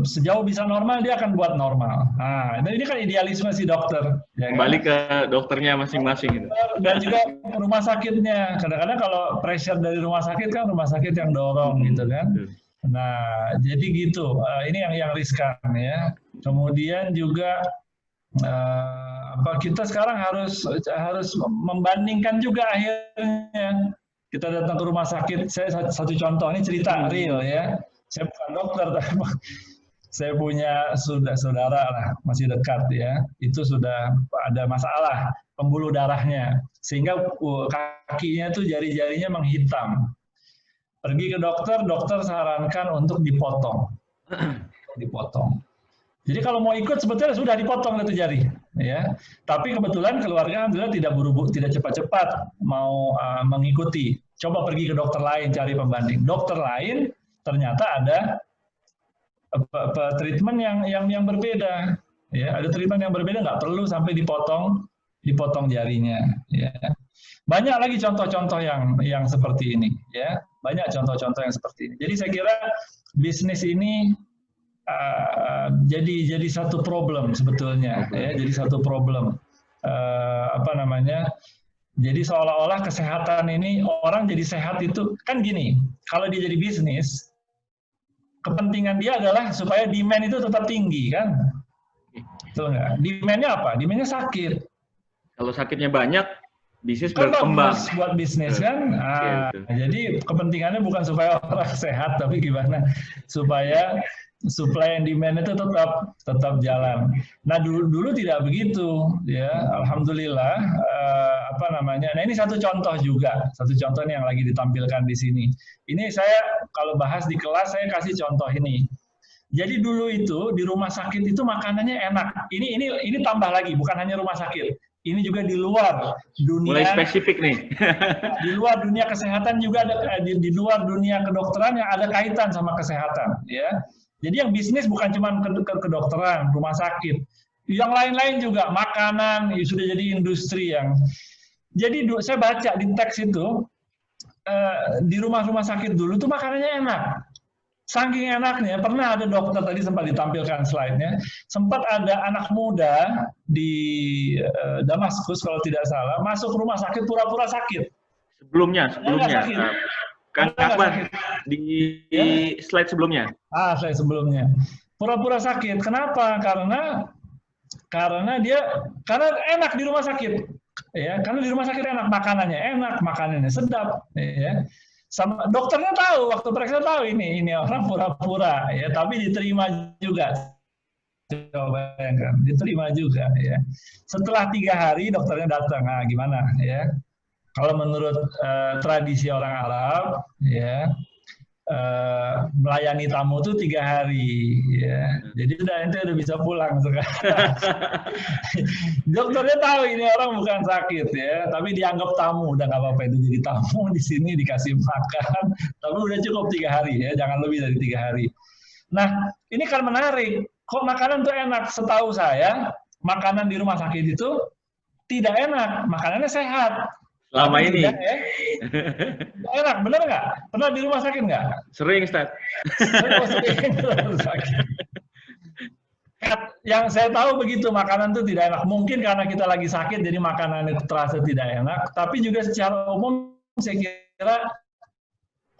sejauh bisa normal dia akan buat normal. Nah, ini kan idealisme si dokter. Ya, kembali ke dokternya masing-masing gitu. Dan juga rumah sakitnya. Kadang-kadang kalau pressure dari rumah sakit kan rumah sakit yang dorong gitu kan. Nah, jadi gitu. Ini yang riskan ya. Kemudian juga kita sekarang harus membandingkan juga akhirnya. Kita datang ke rumah sakit. Saya satu contoh, ini cerita real ya. Saya bukan dokter, tapi saya punya saudara lah, masih dekat ya. Itu sudah ada masalah pembuluh darahnya, sehingga kakinya tuh jari-jarinya menghitam. Pergi ke dokter sarankan untuk dipotong. Jadi kalau mau ikut sebetulnya sudah dipotong itu jari, ya. Tapi kebetulan keluarga alhamdulillah tidak cepat-cepat mau mengikuti. Coba pergi ke dokter lain cari pembanding. Dokter lain ternyata ada treatment yang berbeda, ya. Ada treatment yang berbeda, nggak perlu sampai dipotong jarinya, ya. Banyak lagi contoh-contoh yang seperti ini, ya. Banyak contoh-contoh yang seperti ini. Jadi saya kira bisnis ini jadi satu problem sebetulnya, ya. Jadi satu problem. Jadi seolah-olah kesehatan ini, orang jadi sehat itu kan gini. Kalau dia jadi bisnis, kepentingan dia adalah supaya demand itu tetap tinggi kan? Betul nggak? Demand-nya apa? Demand-nya sakit. Kalau sakitnya banyak, bisnis kan berkembang. Bagus buat bisnis kan? Jadi kepentingannya bukan supaya orang sehat, tapi gimana supaya supply and demand itu tetap jalan. Nah dulu tidak begitu, ya. Alhamdulillah. Nah ini satu contoh juga, satu contoh yang lagi ditampilkan di sini. Ini saya kalau bahas di kelas saya kasih contoh ini. Jadi dulu itu di rumah sakit itu makanannya enak. Ini tambah lagi, bukan hanya rumah sakit. Ini juga di luar dunia. Mulai spesifik nih. Di luar dunia kesehatan juga ada, di luar dunia kedokteran yang ada kaitan sama kesehatan, ya. Jadi yang bisnis bukan cuma kedokteran, rumah sakit. Yang lain-lain juga, makanan, sudah jadi industri yang... Jadi saya baca di teks itu, di rumah-rumah sakit dulu tuh makanannya enak. Saking enaknya, pernah ada dokter, tadi sempat ditampilkan slide-nya, sempat ada anak muda di Damaskus, kalau tidak salah, masuk rumah sakit pura-pura sakit. Sebelumnya. Kang Akbar, di slide sebelumnya. Slide sebelumnya. Pura-pura sakit. Kenapa? Karena enak di rumah sakit. Ya, karena di rumah sakit enak, makanannya sedap, ya. Sama dokternya tahu, waktu periksa tahu ini orang pura-pura, ya, tapi diterima juga. Coba bayangkan, diterima juga, ya. Setelah 3 hari dokternya datang, gimana, ya? Kalau menurut tradisi orang Arab, ya, melayani tamu itu 3 hari, ya. Jadi ente udah bisa pulang sekarang. Dokternya tahu ini orang bukan sakit, ya, tapi dianggap tamu, udah nggak apa-apa itu jadi tamu di sini dikasih makan, tapi udah cukup 3 hari, ya, jangan lebih dari 3 hari. Nah, ini kan menarik. Kok makanan tuh enak? Setahu saya, makanan di rumah sakit itu tidak enak, makanannya sehat. Selama Tapi ini. tidak, ya. Enak, bener nggak? Pernah di rumah sakit nggak? Sering, Ustaz. Sering sakit. Yang saya tahu begitu, makanan itu tidak enak. Mungkin karena kita lagi sakit, jadi makanan itu terasa tidak enak. Tapi juga secara umum, saya kira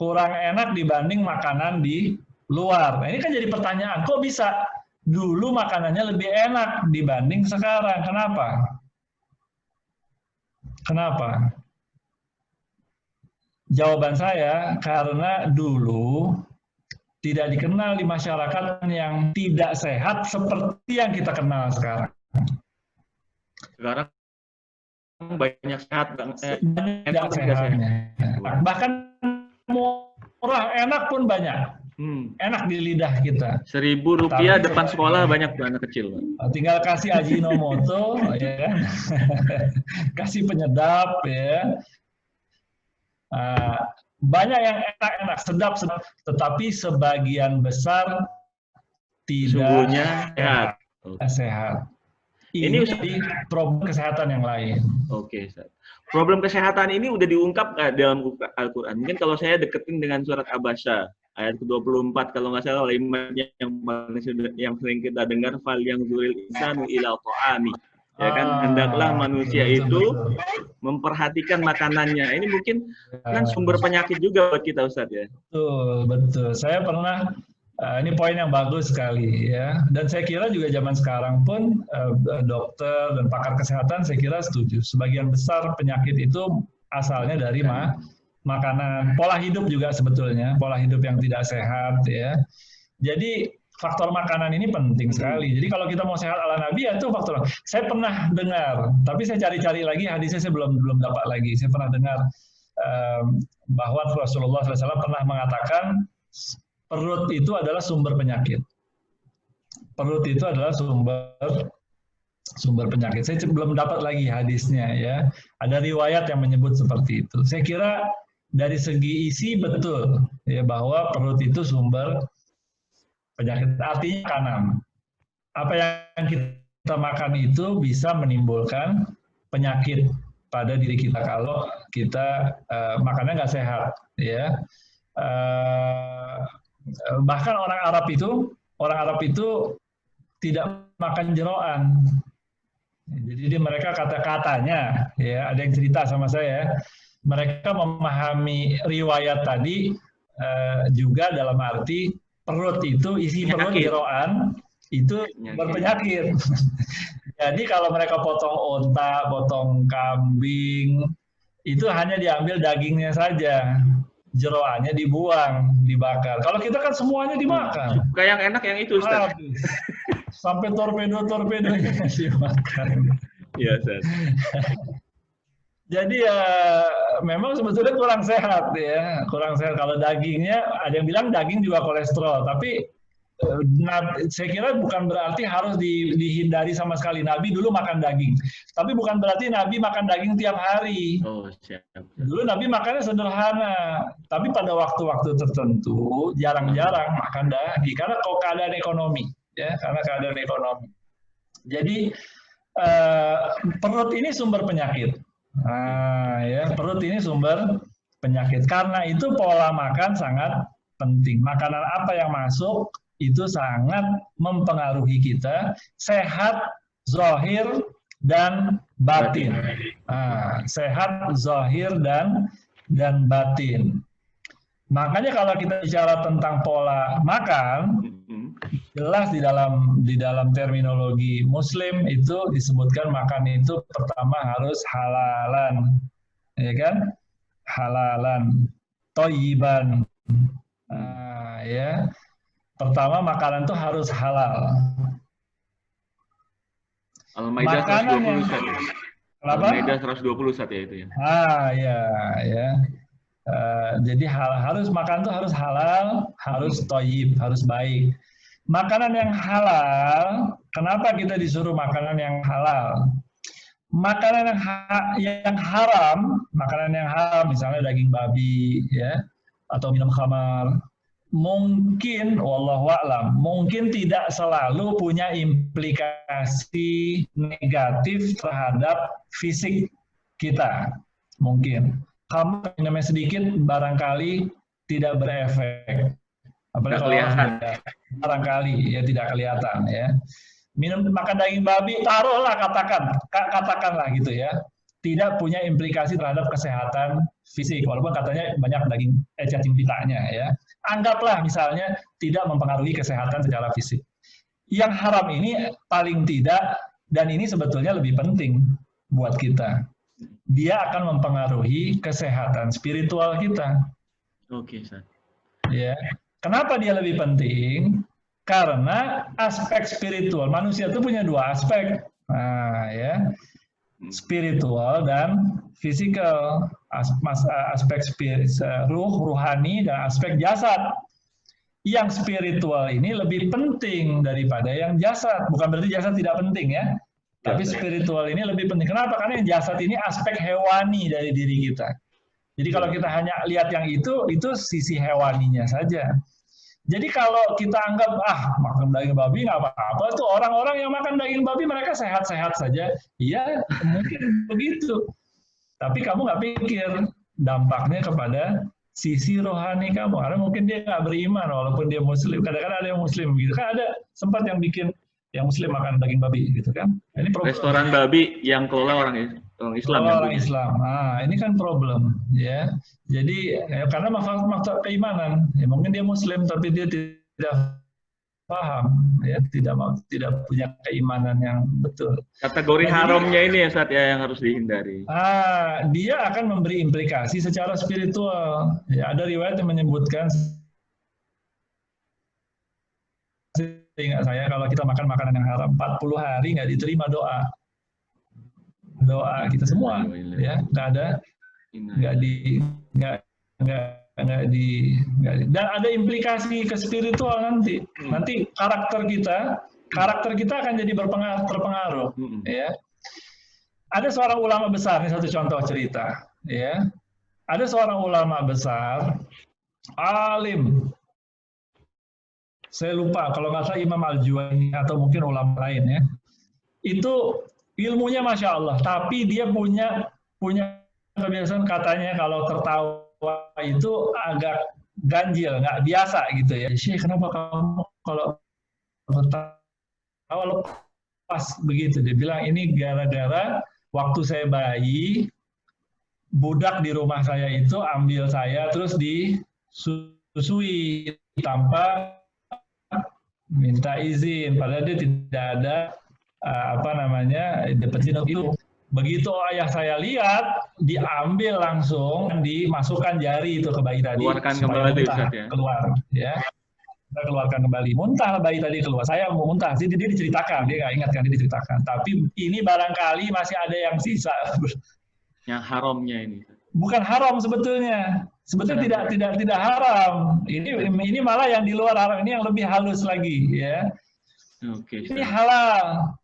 kurang enak dibanding makanan di luar. Nah, ini kan jadi pertanyaan, kok bisa dulu makanannya lebih enak dibanding sekarang? Kenapa? Kenapa? Jawaban saya, karena dulu tidak dikenal di masyarakat yang tidak sehat seperti yang kita kenal sekarang. Sekarang banyak sehat, Banyak sehatnya. Bahkan murah, enak pun banyak. Enak di lidah kita. Rp1.000 depan sekolah banyak anak kecil. Tinggal kasih Ajinomoto, ya kan? Kasih penyedap, ya. Banyak yang enak-enak, sedap, tetapi sebagian besar tidak sehat. Ini problem kesehatan yang lain. Oke, problem kesehatan ini udah diungkap nggak dalam Al-Quran? Mungkin kalau saya deketin dengan surat Abasa ayat ke-24 kalau nggak salah, yang sering kita dengar, fal yang zuril insanu ila ta'ami. Ya kan, hendaklah manusia itu memperhatikan makanannya. Ini mungkin kan sumber penyakit juga buat kita, Ustadz, ya. Betul. Saya pernah, ini poin yang bagus sekali, ya. Dan saya kira juga zaman sekarang pun dokter dan pakar kesehatan saya kira setuju. Sebagian besar penyakit itu asalnya dari makanan, pola hidup juga sebetulnya, pola hidup yang tidak sehat, ya. Jadi faktor makanan ini penting sekali. Jadi kalau kita mau sehat ala Nabi, ya itu faktor. Saya pernah dengar, tapi saya cari-cari lagi hadisnya, saya belum dapat lagi. Saya pernah dengar bahwa Rasulullah SAW pernah mengatakan perut itu adalah sumber penyakit. Perut itu adalah sumber penyakit. Saya belum dapat lagi hadisnya, ya. Ada riwayat yang menyebut seperti itu. Saya kira dari segi isi betul, ya, bahwa perut itu sumber penyakit. Artinya makanan. Apa yang kita makan itu bisa menimbulkan penyakit pada diri kita kalau kita makannya nggak sehat, ya. Bahkan orang Arab itu tidak makan jeroan. Jadi mereka katanya, ya, ada yang cerita sama saya, mereka memahami riwayat tadi juga dalam arti perut itu, isi perut jeroan itu berpenyakit. Jadi kalau mereka potong onta, potong kambing, itu hanya diambil dagingnya saja, jeroannya dibuang, dibakar. Kalau kita kan semuanya dimakan. Kayak yang enak yang itu, Ustaz. Sampai torpedo-torpedonya dimakan. Iya, Ustaz. Jadi ya memang sebetulnya kurang sehat, ya, kurang sehat. Kalau dagingnya, ada yang bilang daging juga kolesterol, tapi saya kira bukan berarti harus dihindari sama sekali. Nabi dulu makan daging, tapi bukan berarti Nabi makan daging tiap hari. Oh, siap. Dulu Nabi makannya sederhana, tapi pada waktu-waktu tertentu jarang-jarang makan daging karena keadaan ekonomi, ya, karena keadaan ekonomi. Jadi perut ini sumber penyakit. Ya, perut ini sumber penyakit. Karena itu pola makan sangat penting. Makanan apa yang masuk itu sangat mempengaruhi kita, sehat, zahir, dan batin. Sehat, zahir, dan batin. Makanya kalau kita bicara tentang pola makan, jelas di dalam terminologi Muslim itu disebutkan makan itu pertama harus halalan, ya kan? Halalan, thayyiban, ya. Pertama makanan itu harus halal. Al-Maidah 120 saat ya. Al-Maidah 120 saat ya itu ya. Ya. Jadi harus makan itu harus halal, harus thayyib, harus baik. Makanan yang halal, kenapa kita disuruh makanan yang halal? Makanan yang haram, misalnya daging babi, ya, atau minum khamar, mungkin, wallahu a'lam, mungkin tidak selalu punya implikasi negatif terhadap fisik kita. mungkin. Kamu minumnya sedikit barangkali tidak berefek. Apalagi kalau barangkali ya tidak kelihatan ya. Makan daging babi, taruhlah katakanlah gitu ya, tidak punya implikasi terhadap kesehatan fisik, walaupun katanya banyak daging cacing pitanya ya. Anggaplah misalnya tidak mempengaruhi kesehatan secara fisik. Yang haram ini paling tidak, dan ini sebetulnya lebih penting buat kita, dia akan mempengaruhi kesehatan spiritual kita. Oke, Ustaz. Ya. Kenapa dia lebih penting? Karena aspek spiritual, manusia itu punya dua aspek, nah, ya, spiritual dan fisikal, aspek ruhani dan aspek jasad. Yang spiritual ini lebih penting daripada yang jasad. Bukan berarti jasad tidak penting ya, tapi spiritual ini lebih penting. Kenapa? Karena yang jasad ini aspek hewani dari diri kita. Jadi kalau kita hanya lihat yang itu sisi hewaninya saja. Jadi kalau kita anggap, makan daging babi nggak apa-apa, tuh orang-orang yang makan daging babi mereka sehat-sehat saja. Iya, mungkin begitu. Tapi kamu nggak pikir dampaknya kepada sisi rohani kamu. Karena mungkin dia nggak beriman, walaupun dia muslim. Kadang-kadang ada yang muslim gitu. Kan ada sempat yang bikin yang muslim makan daging babi gitu kan. Ini restoran babi yang kelola orang Islam. Orang Islam. Nah, ini kan problem ya. Jadi karena faktor keimanan, ya mungkin dia muslim tapi dia tidak paham, ya tidak punya keimanan yang betul. Kategori haramnya ini ya Ustaz ya yang harus dihindari. Dia akan memberi implikasi secara spiritual. Ya, ada riwayat yang menyebutkan, ingat saya, kalau kita makan makanan yang haram 40 hari nggak diterima doa kita semua, ya nggak dan ada implikasi ke spiritual nanti karakter kita akan jadi terpengaruh, ya. Ada seorang ulama besar, ini satu contoh cerita, ya. Ada seorang ulama besar, alim. Saya lupa, kalau nggak salah Imam Al-Juwaini atau mungkin ulama lain ya. Itu ilmunya Masya Allah, tapi dia punya kebiasaan katanya kalau tertawa itu agak ganjil, nggak biasa gitu ya. Syekh, kenapa kamu kalau tertawa lepas begitu? Dia bilang ini gara-gara waktu saya bayi, budak di rumah saya itu ambil saya terus disusui tanpa minta izin, padahal dia tidak ada dapat izin itu. Begitu ayah saya lihat, diambil langsung, dimasukkan jari itu ke bayi tadi, keluarkan kembali keluar, ya. Kita keluarkan kembali, muntah bayi tadi keluar. Saya mau muntah, dia diceritakan, dia nggak ingat kan, dia diceritakan. Tapi ini barangkali masih ada yang sisa. Yang haramnya ini. Bukan haram sebetulnya. Sebetulnya tidak haram. Ini malah yang di luar haram, ini yang lebih halus lagi, ya. Oke. Ini halal.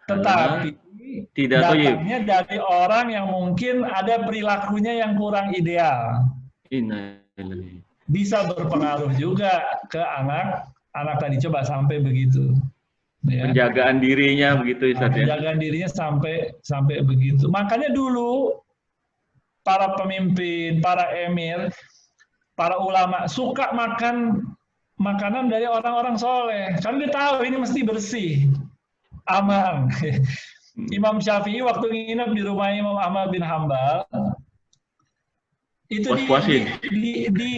Tetapi tidak datangnya dari orang yang mungkin ada perilakunya yang kurang ideal. Bisa berpengaruh juga ke anak tadi, coba sampai begitu. Ya. Penjagaan dirinya begitu, Ustaz, ya. Penjagaan dirinya sampai begitu. Makanya dulu para pemimpin, para emir, para ulama suka makan makanan dari orang-orang soleh. Karena dia tahu ini mesti bersih, aman. Imam Syafi'i waktu nginep di rumah Imam Ahmad bin Hambal, itu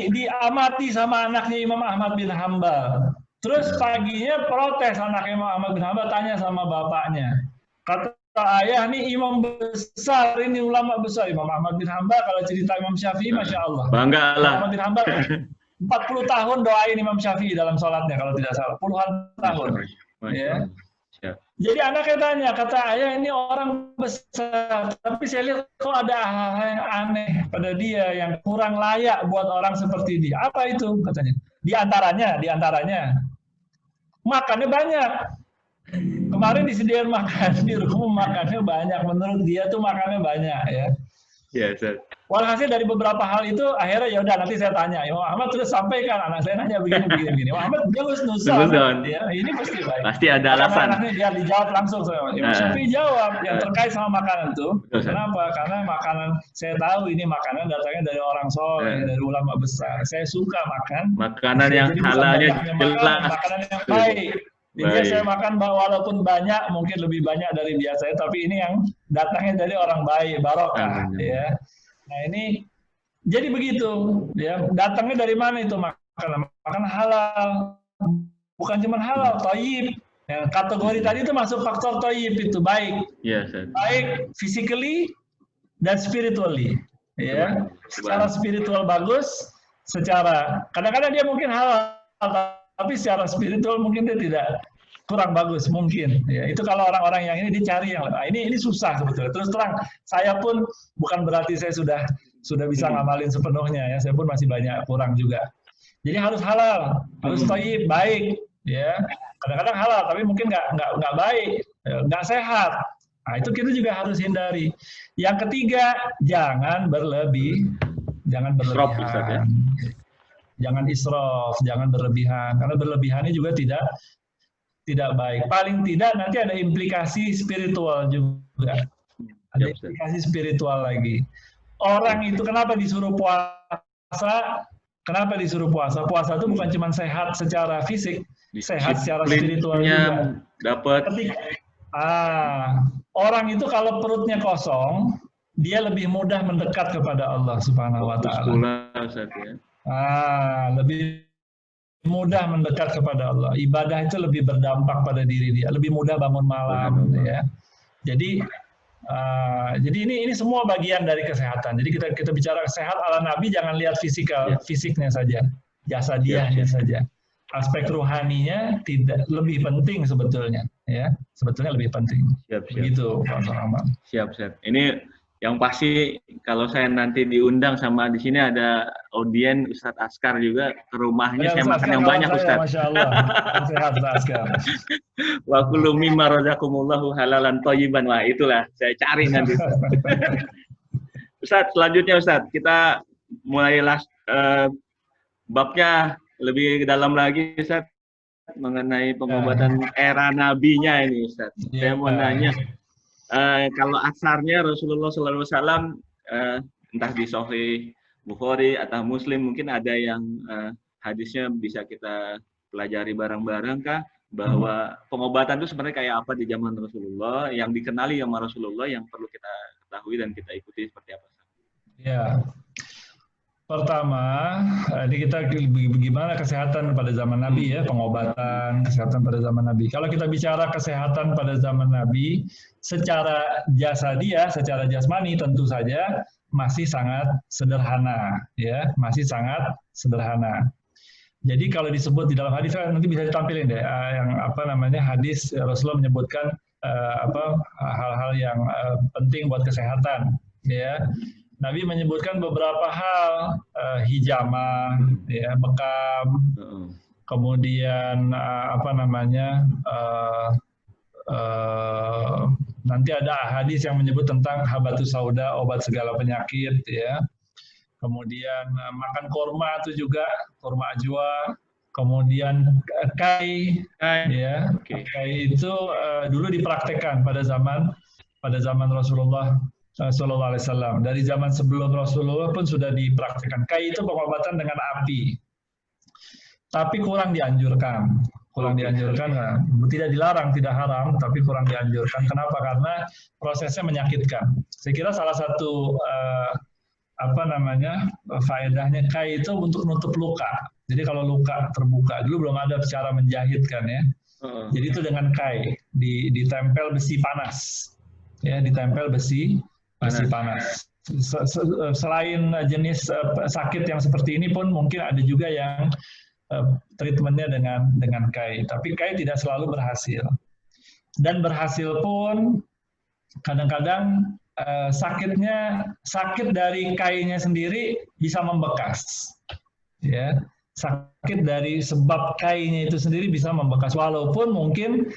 diamati sama anaknya Imam Ahmad bin Hambal. Terus paginya protes anak Imam Ahmad bin Hambal, tanya sama bapaknya. Kata ayah, nih imam besar, ini ulama besar. Imam Ahmad bin Hambal, kalau cerita Imam Syafi'i, Masya Allah. Bangga lah. Ahmad bin Hambal 40 tahun doain Imam Syafi'i dalam sholatnya, kalau tidak salah. Puluhan tahun. Ya. Jadi anaknya tanya, kata ayah, ini orang besar, tapi saya lihat kok ada hal-hal yang aneh pada dia, yang kurang layak buat orang seperti dia. Apa itu? Katanya. Di antaranya, makannya banyak. Kemarin disediain makan di rumah, makannya banyak. Menurut dia tuh makannya banyak, ya. Ya, Ustaz. Walhasil dari beberapa hal itu akhirnya ya udah nanti saya tanya, ya Muhammad sudah sampaikan anak saya nanya begini. Muhammad dia husnuzon, ya ini pasti baik. Pasti ada alasan. Anaknya dia dijawab langsung sama Imam Syafi'i jawab yang terkait sama makanan itu. Kenapa? Karena makanan saya tahu ini makanan datangnya dari orang soleh, dari ulama besar. Saya suka makan makanan yang halalnya jelas, makanan yang baik. Jadi saya makan walaupun banyak, mungkin lebih banyak dari biasanya, tapi ini yang datangnya dari orang baik, barokah, ya. Nah ini jadi begitu, ya. Datangnya dari mana itu makanan? Makanan halal, bukan cuma halal, thayyib. Ya, kategori tadi itu masuk faktor thayyib itu baik, baik physically dan spiritually, ya. Secara spiritual bagus, secara kadang-kadang dia mungkin halal, tapi secara spiritual mungkin dia tidak, kurang bagus mungkin. Ya, itu kalau orang-orang yang ini dicari yang ini susah sebetulnya. Terus terang, saya pun bukan berarti saya sudah bisa ngamalin sepenuhnya ya. Saya pun masih banyak kurang juga. Jadi harus halal, harus thayyib, baik. Ya, kadang-kadang halal, tapi mungkin nggak baik, nggak sehat. Nah, itu kita juga harus hindari. Yang ketiga, jangan berlebihan. Jangan israf, jangan berlebihan, karena berlebihannya juga tidak baik. Paling tidak nanti ada implikasi spiritual juga. Ada implikasi spiritual lagi. Orang itu kenapa disuruh puasa? Kenapa disuruh puasa? Puasa itu bukan cuma sehat secara fisik, sehat secara spiritual juga. Dapat. Orang itu kalau perutnya kosong, dia lebih mudah mendekat kepada Allah Subhanahu wa Ta'ala. Lebih mudah mendekat kepada Allah. Ibadah itu lebih berdampak pada diri dia, lebih mudah bangun malam, ya. Jadi ini semua bagian dari kesehatan. Jadi kita bicara sehat ala Nabi, jangan lihat fisiknya saja, jasadiahnya saja. Aspek ruhaninya tidak lebih penting sebetulnya, ya. Sebetulnya lebih penting. Begitu, Pak Rahman. Siap. Ini yang pasti kalau saya nanti diundang sama di sini ada audien Ustadz Askar juga ke rumahnya, saya makan yang banyak Ustadz. Masya Allah, sehat Ustadz Askar. Wa kullu mimma razaqakumullahu halalan thayyiban. Wah, itulah saya cari nanti. Ustadz, selanjutnya Ustadz, kita mulailah babnya lebih dalam lagi Ustadz mengenai pengobatan era nabinya ini Ustadz. Saya mau nanya, kalau asarnya Rasulullah SAW, entah di Sahih Bukhari atau Muslim, mungkin ada yang hadisnya bisa kita pelajari bareng-bareng kah, bahwa pengobatan itu sebenarnya kayak apa di zaman Rasulullah, yang dikenali sama Rasulullah, yang perlu kita ketahui dan kita ikuti seperti apa? Ya, pertama, ini kita bagaimana kesehatan pada zaman Nabi ya, pengobatan, kesehatan pada zaman Nabi. Kalau kita bicara kesehatan pada zaman Nabi, secara jasadiah, secara jasmani tentu saja masih sangat sederhana, ya, masih sangat sederhana. Jadi kalau disebut di dalam hadis, nanti bisa ditampilin deh, yang apa namanya hadis Rasulullah menyebutkan hal-hal yang penting buat kesehatan, ya. Nabi menyebutkan beberapa hal, hijamah, ya, bekam, kemudian nanti ada hadis yang menyebut tentang habatus sauda, obat segala penyakit, ya. Kemudian makan kurma itu juga, kurma ajwa. Kemudian kai, ya, kai itu dulu dipraktekkan pada zaman Rasulullah Sallallahu Alaihi Wasallam. Dari zaman sebelum Rasulullah pun sudah dipraktekkan. Kai itu pengobatan dengan api, tapi kurang dianjurkan. Tidak dilarang, tidak haram, tapi kurang dianjurkan. Kenapa? Karena prosesnya menyakitkan. Saya kira salah satu faedahnya kai itu untuk nutup luka. Jadi kalau luka terbuka, dulu belum ada cara menjahit kan ya. Jadi itu dengan kai, ditempel besi panas, ya, ditempel besi panas. Selain jenis sakit yang seperti ini pun mungkin ada juga yang treatmentnya dengan kai. Tapi kai tidak selalu berhasil. Dan berhasil pun kadang-kadang sakit dari kainya sendiri bisa membekas. Ya, sakit dari sebab kainya itu sendiri bisa membekas. Walaupun mungkin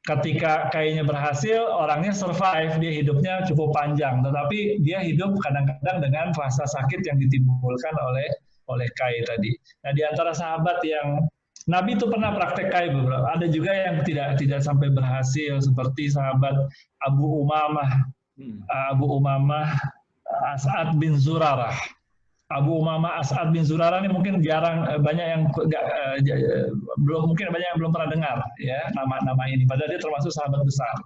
ketika kayaknya berhasil, orangnya survive, dia hidupnya cukup panjang, tetapi dia hidup kadang-kadang dengan rasa sakit yang ditimbulkan oleh kai tadi. Nah, di antara sahabat yang Nabi itu pernah praktek kai beberapa, ada juga yang tidak sampai berhasil, seperti sahabat Abu Umamah As'ad bin Zurarah. Abu Umamah As'ad bin Zurarah ini mungkin jarang, banyak yang belum pernah dengar ya nama ini. Padahal dia termasuk sahabat besar.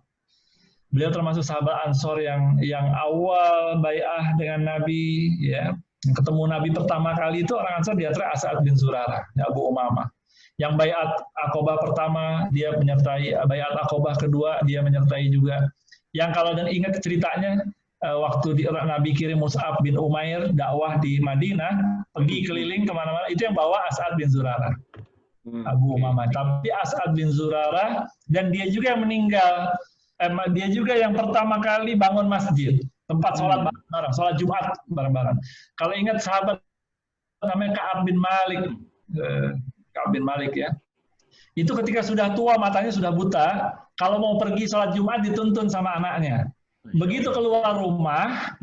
Beliau termasuk sahabat Ansor yang awal bai'ah dengan Nabi ya. Ketemu Nabi pertama kali itu orang Ansor di antara As'ad bin Zurarah, ya, Abu Umamah. Yang bai'at Aqobah pertama dia menyertai, bai'at Aqobah kedua dia menyertai juga. Yang kalau dan ingat ceritanya, waktu Nabi kirim Mus'ab bin Umair dakwah di Madinah, pergi keliling kemana-mana, itu yang bawa As'ad bin Zurarah, Abu Umamah. Tapi As'ad bin Zurarah, dan dia juga yang meninggal, dia juga yang pertama kali bangun masjid, tempat sholat bareng-bareng, sholat Jumat bareng-bareng. Kalau ingat sahabat namanya Ka'ab bin Malik ya, itu ketika sudah tua, matanya sudah buta, kalau mau pergi sholat Jumat dituntun sama anaknya. Begitu keluar rumah,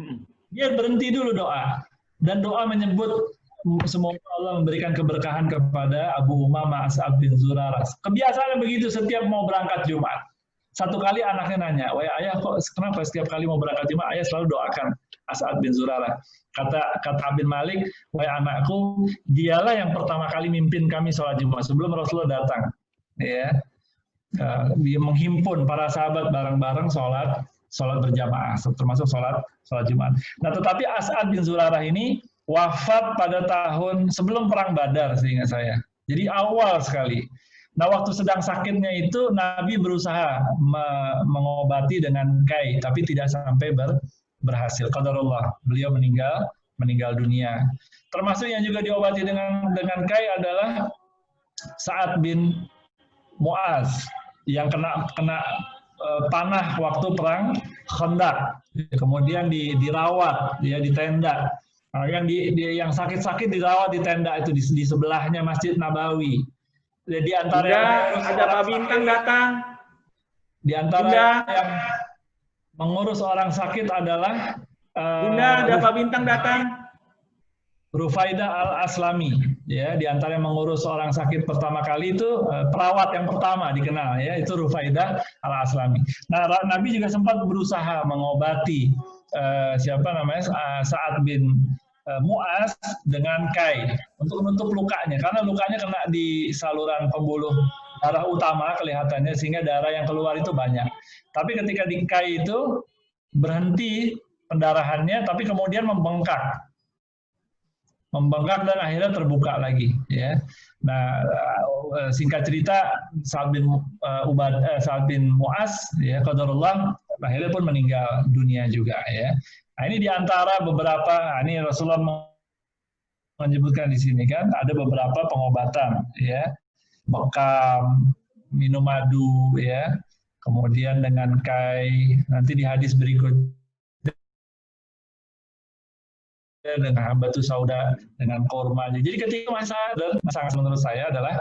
dia berhenti dulu doa. Dan doa menyebut semoga Allah memberikan keberkahan kepada Abu Umamah As'ad bin Zurarah. Kebiasaannya begitu setiap mau berangkat Jumat. Satu kali anaknya nanya, "Wah ayah, kok kenapa setiap kali mau berangkat Jumat ayah selalu doakan As'ad bin Zurarah?" Kata bin Malik, "Wah anakku, dialah yang pertama kali mimpin kami sholat Jumat sebelum Rasulullah datang." Ya. Dia menghimpun para sahabat bareng-bareng sholat berjamaah, termasuk sholat Jumat. Nah, tetapi As'ad bin Zurarah ini wafat pada tahun sebelum perang Badar, seingat saya. Jadi awal sekali. Nah, waktu sedang sakitnya itu Nabi berusaha mengobati dengan kai, tapi tidak sampai berhasil. Qadarullah, beliau meninggal dunia. Termasuk yang juga diobati dengan kai adalah Sa'ad bin Mu'az yang kena panah waktu perang Khandaq, kemudian dirawat ya di tenda. Nah, yang sakit-sakit dirawat di tenda itu di sebelahnya Masjid Nabawi. Di antara ada Pak Bintang datang. Di antara yang mengurus orang sakit adalah Bunda, ada Pak Bintang datang. Rufaidah Al-Aslami, ya, di antara yang mengurus orang sakit pertama kali itu perawat yang pertama dikenal, ya, itu Rufaidah Al-Aslami. Nah, Nabi juga sempat berusaha mengobati Sa'ad bin Mu'az dengan kai untuk menutup lukanya, karena lukanya kena di saluran pembuluh darah utama kelihatannya, sehingga darah yang keluar itu banyak. Tapi ketika di kai itu berhenti pendarahannya, tapi kemudian membengkak dan akhirnya terbuka lagi, ya. Nah, singkat cerita Sa'ad bin Mu'az, ya, qadarullah, akhirnya pun meninggal dunia juga, ya. Nah, ini diantara beberapa, ini Rasulullah menyebutkan di sini kan, ada beberapa pengobatan, ya, bekam, minum madu, ya, kemudian dengan kai, nanti di hadis berikut dengan batu sauda, dengan korma. Jadi ketika masalah menurut saya adalah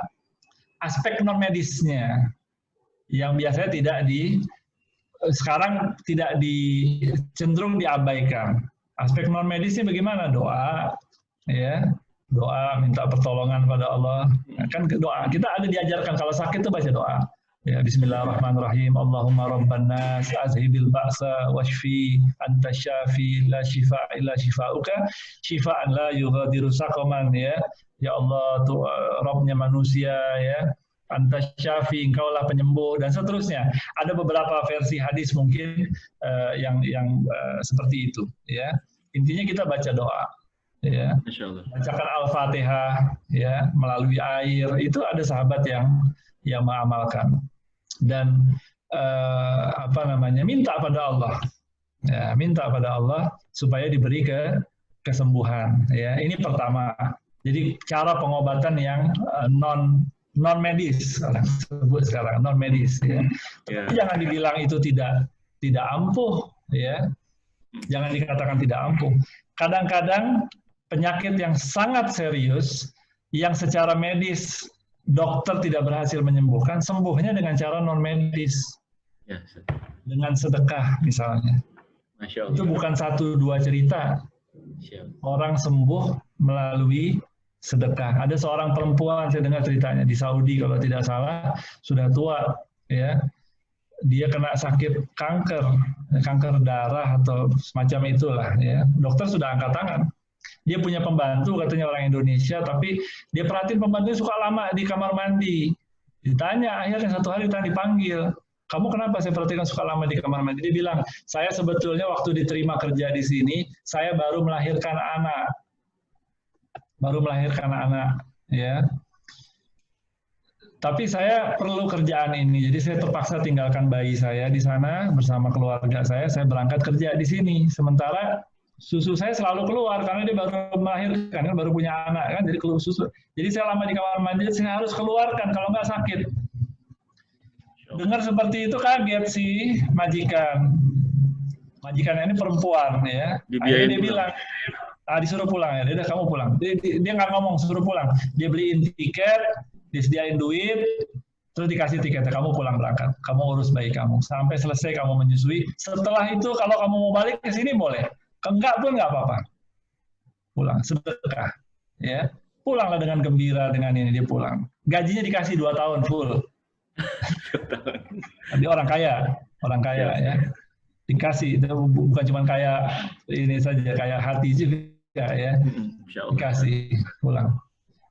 aspek non medisnya yang biasanya sekarang cenderung diabaikan. Aspek non medisnya bagaimana? Doa, ya, doa minta pertolongan pada Allah. Kan doa kita ada diajarkan kalau sakit itu baca doa. Ya, bismillahirrahmanirrahim. Allahumma rabban nas azhibil ba'sa washfi anta syafi la shifaa illa shifauka syifaan la yughadiru saqaman, ya. Ya Allah, tuh Rabbnya manusia, ya. Anta syafi, engkaulah penyembuh, dan seterusnya. Ada beberapa versi hadis mungkin yang seperti itu, ya. Intinya kita baca doa, ya. Bacakan Al-Fatihah, ya, melalui air. Itu ada sahabat yang mengamalkan. Dan minta pada Allah, ya, minta pada Allah supaya diberi kesembuhan, ya. Ini pertama. Jadi cara pengobatan yang non medis, orang sebut sekarang non medis, ya. Tapi jangan dibilang itu tidak ampuh, ya. Jangan dikatakan tidak ampuh. Kadang-kadang penyakit yang sangat serius yang secara medis dokter tidak berhasil menyembuhkan, sembuhnya dengan cara non medis. Ya, dengan sedekah misalnya. Masya Allah. Itu bukan 1-2 cerita. Orang sembuh melalui sedekah. Ada seorang perempuan, saya dengar ceritanya di Saudi kalau tidak salah, sudah tua, ya. Dia kena sakit kanker darah atau semacam itulah, ya. Dokter sudah angkat tangan. Dia punya pembantu, katanya orang Indonesia, tapi dia perhatiin pembantunya suka lama di kamar mandi. Ditanya, akhirnya satu hari tadi dipanggil, kamu kenapa saya perhatikan suka lama di kamar mandi? Dia bilang, saya sebetulnya waktu diterima kerja di sini, saya baru melahirkan anak. Ya. Tapi saya perlu kerjaan ini, jadi saya terpaksa tinggalkan bayi saya di sana bersama keluarga saya berangkat kerja di sini. Sementara susu saya selalu keluar karena dia baru melahirkan, kan baru punya anak kan, jadi keluar susu. Jadi saya lama di kamar mandi, saya harus keluarkan kalau nggak sakit. Dengar seperti itu kaget sih majikan. Majikan ini perempuan ya. Akhirnya dia bilang, disuruh pulang ya. Dia kamu pulang. Dia nggak ngomong suruh pulang. Dia beliin tiket, disediain duit, terus dikasih tiketnya. Kamu pulang berangkat. Kamu urus bayi kamu sampai selesai kamu menyusui. Setelah itu kalau kamu mau balik ke sini boleh. Enggak pun nggak apa-apa. Pulang sedekah. Ya. Pulanglah dengan gembira dengan ini dia pulang. Gajinya dikasih 2 tahun full. Dia orang kaya ya. Dikasih, bukan cuma kaya ini saja, kaya hati juga ya. Dikasih pulang.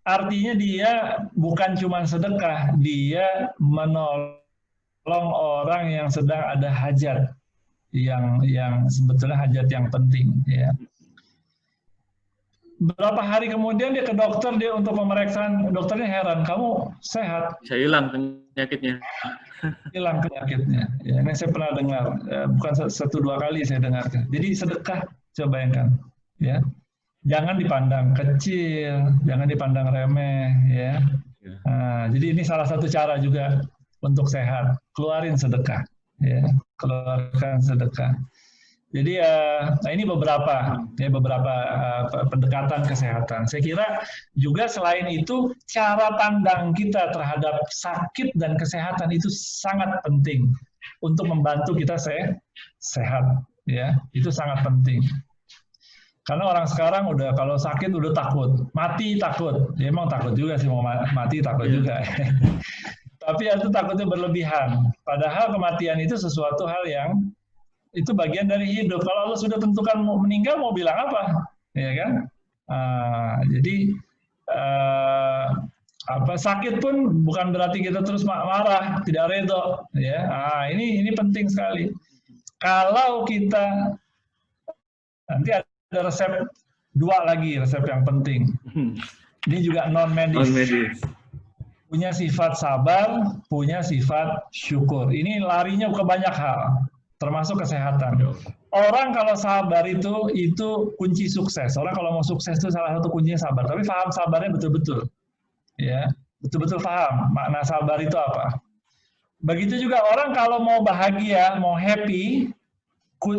Artinya dia bukan cuma sedekah, dia menolong orang yang sedang ada hajat, yang sebetulnya hajat yang penting ya. Berapa hari kemudian dia ke dokter, dia untuk pemeriksaan, dokternya heran, kamu sehat? Bisa hilang penyakitnya. Hilang penyakitnya. Ya, ini saya pernah dengar, bukan 1-2 kali saya dengarkan. Jadi sedekah, coba bayangkan, ya. Jangan dipandang kecil, jangan dipandang remeh, ya. Nah, jadi ini salah satu cara juga untuk sehat, keluarin sedekah, ya, keluarkan sedekah. Jadi nah ini beberapa pendekatan kesehatan. Saya kira juga selain itu cara pandang kita terhadap sakit dan kesehatan itu sangat penting untuk membantu kita sehat, ya. Itu sangat penting. Karena orang sekarang udah kalau sakit udah takut, mati takut. Ya, emang takut juga sih mau mati takut juga. Tapi itu takutnya berlebihan. Padahal kematian itu sesuatu hal yang itu bagian dari hidup. Kalau Allah sudah tentukan mau meninggal, mau bilang apa, ya kan? Jadi sakit pun bukan berarti kita terus marah, tidak redho, ya. Ini penting sekali. Kalau kita nanti ada resep 2 lagi, resep yang penting. Ini juga non medis. Punya sifat sabar, punya sifat syukur. Ini larinya ke banyak hal, termasuk kesehatan. Orang kalau sabar itu kunci sukses. Orang kalau mau sukses itu salah satu kuncinya sabar. Tapi paham sabarnya betul-betul, ya, betul-betul paham makna sabar itu apa. Begitu juga orang kalau mau bahagia, mau happy,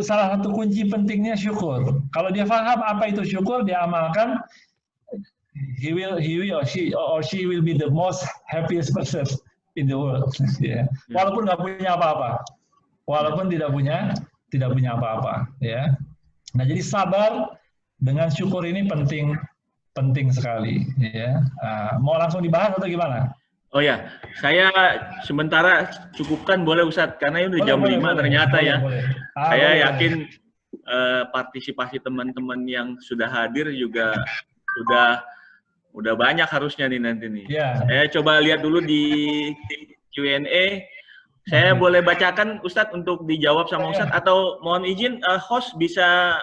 salah satu kunci pentingnya syukur. Kalau dia paham apa itu syukur, dia amalkan, he will or she will be the most happiest person in the world. Yeah. Walaupun nggak punya apa-apa. Walaupun tidak punya apa-apa, ya. Nah, jadi sabar dengan syukur ini penting sekali, ya. Mau langsung dibahas atau gimana? Oh ya, saya sementara cukupkan boleh Ustadz, karena ini udah jam 5 ternyata ya. Saya yakin partisipasi teman-teman yang sudah hadir juga udah banyak harusnya nih nanti nih. Yeah. Saya coba lihat dulu di Q&A. Saya boleh bacakan Ustadz untuk dijawab sama Ustadz, atau mohon izin host bisa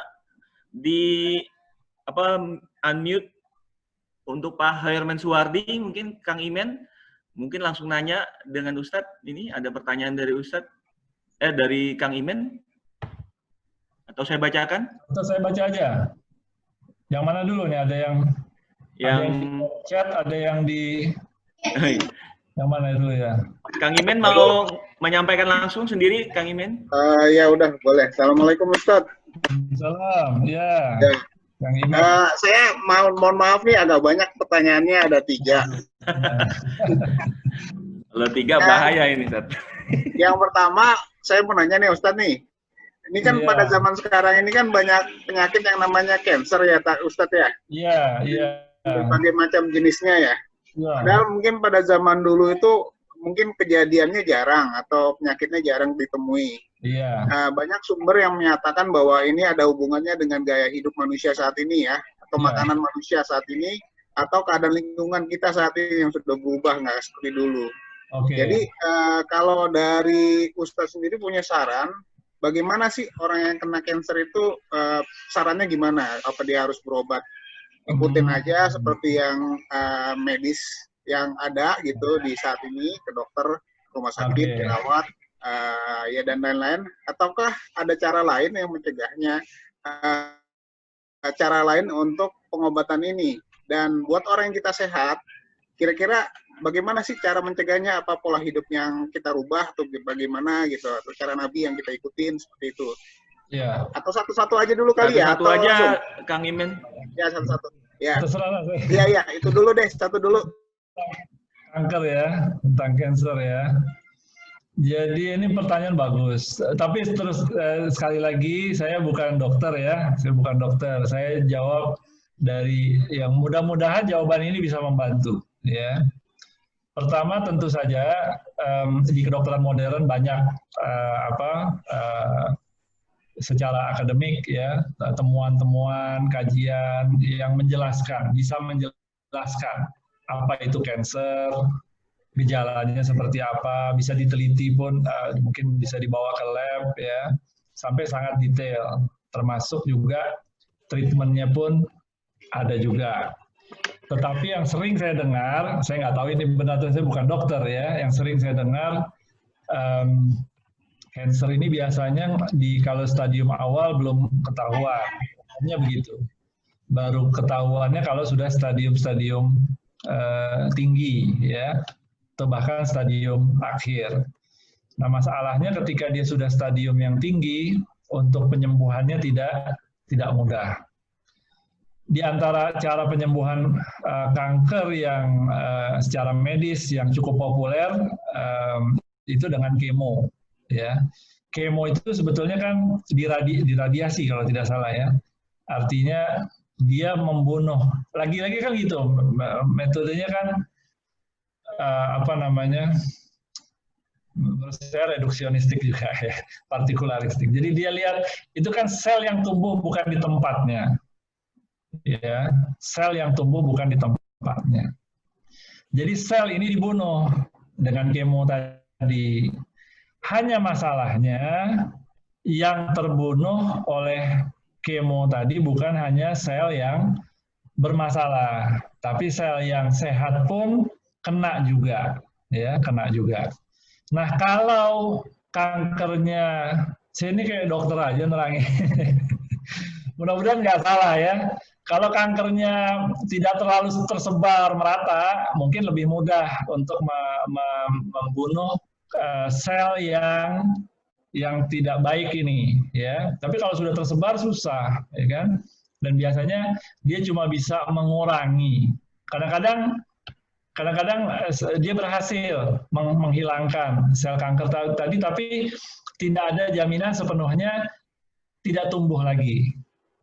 unmute untuk Pak Herman Suwardi, mungkin Kang Imen, mungkin langsung nanya dengan Ustadz. Ini ada pertanyaan dari Ustadz, dari Kang Imen, atau saya bacakan? Atau saya baca aja. Yang mana dulu nih? Ada yang di chat, ada yang di yang mana dulu ya? Kang Imen mau menyampaikan langsung sendiri, Kang Imen? Ya udah, boleh. Assalamualaikum Ustadz. Salam, ya. Kang Imen. Saya mohon maaf nih, agak banyak pertanyaannya, ada 3. Kalau 3 bahaya ini, Ustadz. Yang pertama, saya mau nanya nih Ustadz nih. Ini kan pada zaman sekarang ini kan banyak penyakit yang namanya cancer ya, Ustadz ya? Iya, iya. Berbagai macam jenisnya ya. Padahal mungkin pada zaman dulu itu mungkin kejadiannya jarang atau penyakitnya jarang ditemui. Iya. Banyak sumber yang menyatakan bahwa ini ada hubungannya dengan gaya hidup manusia saat ini ya, atau makanan manusia saat ini, atau keadaan lingkungan kita saat ini yang sudah berubah nggak seperti dulu. Jadi kalau dari Ustadz sendiri punya saran, bagaimana sih orang yang kena cancer itu sarannya gimana? Apa dia harus berobat? Ikutin aja seperti yang medis yang ada gitu di saat ini, ke dokter, rumah sakit, dirawat, ya dan lain-lain. Ataukah ada cara lain yang mencegahnya? Cara lain untuk pengobatan ini. Dan buat orang yang kita sehat, kira-kira bagaimana sih cara mencegahnya? Apa pola hidup yang kita rubah atau bagaimana gitu? Atau cara Nabi yang kita ikutin seperti itu? Ya. Atau satu-satu aja dulu kali ya? Satu aja, langsung? Kang Imen. Ya satu-satu. Ya. Terserah. Iya, itu dulu deh, satu dulu. Kanker ya, tentang cancer ya. Jadi ini pertanyaan bagus. Tapi terus sekali lagi saya bukan dokter ya, saya bukan dokter. Saya jawab dari yang mudah-mudahan jawaban ini bisa membantu ya. Pertama tentu saja di kedokteran modern banyak secara akademik ya, temuan-temuan, kajian yang menjelaskan, bisa menjelaskan apa itu cancer, gejalanya seperti apa, bisa diteliti pun mungkin bisa dibawa ke lab ya, sampai sangat detail, termasuk juga treatmentnya pun ada juga. Tetapi yang sering saya dengar, saya nggak tahu ini benar atau saya bukan dokter ya, yang sering saya dengar cancer ini biasanya kalau stadium awal belum ketahuan, hanya begitu. Baru ketahuannya kalau sudah stadium-stadium tinggi ya, atau bahkan stadium akhir. Nah masalahnya ketika dia sudah stadium yang tinggi, untuk penyembuhannya tidak mudah. Di antara cara penyembuhan kanker yang secara medis yang cukup populer itu dengan kemo. Ya, kemo itu sebetulnya kan diradiasi kalau tidak salah ya. Artinya dia membunuh. Lagi-lagi kan gitu, metodenya kan menurut saya reduksionistik juga ya, partikularistik. Jadi dia lihat itu kan sel yang tumbuh bukan di tempatnya, ya, sel yang tumbuh bukan di tempatnya. Jadi sel ini dibunuh dengan kemo tadi. Hanya masalahnya yang terbunuh oleh kemo tadi bukan hanya sel yang bermasalah, tapi sel yang sehat pun kena juga, ya, kena juga. Nah, kalau kankernya, saya ini kayak dokter aja nerangin. Mudah-mudahan nggak salah ya. Kalau kankernya tidak terlalu tersebar merata, mungkin lebih mudah untuk membunuh sel yang tidak baik ini, ya. Tapi kalau sudah tersebar susah, ya kan? Dan biasanya dia cuma bisa mengurangi. Kadang-kadang dia berhasil menghilangkan sel kanker tadi, tapi tidak ada jaminan sepenuhnya tidak tumbuh lagi,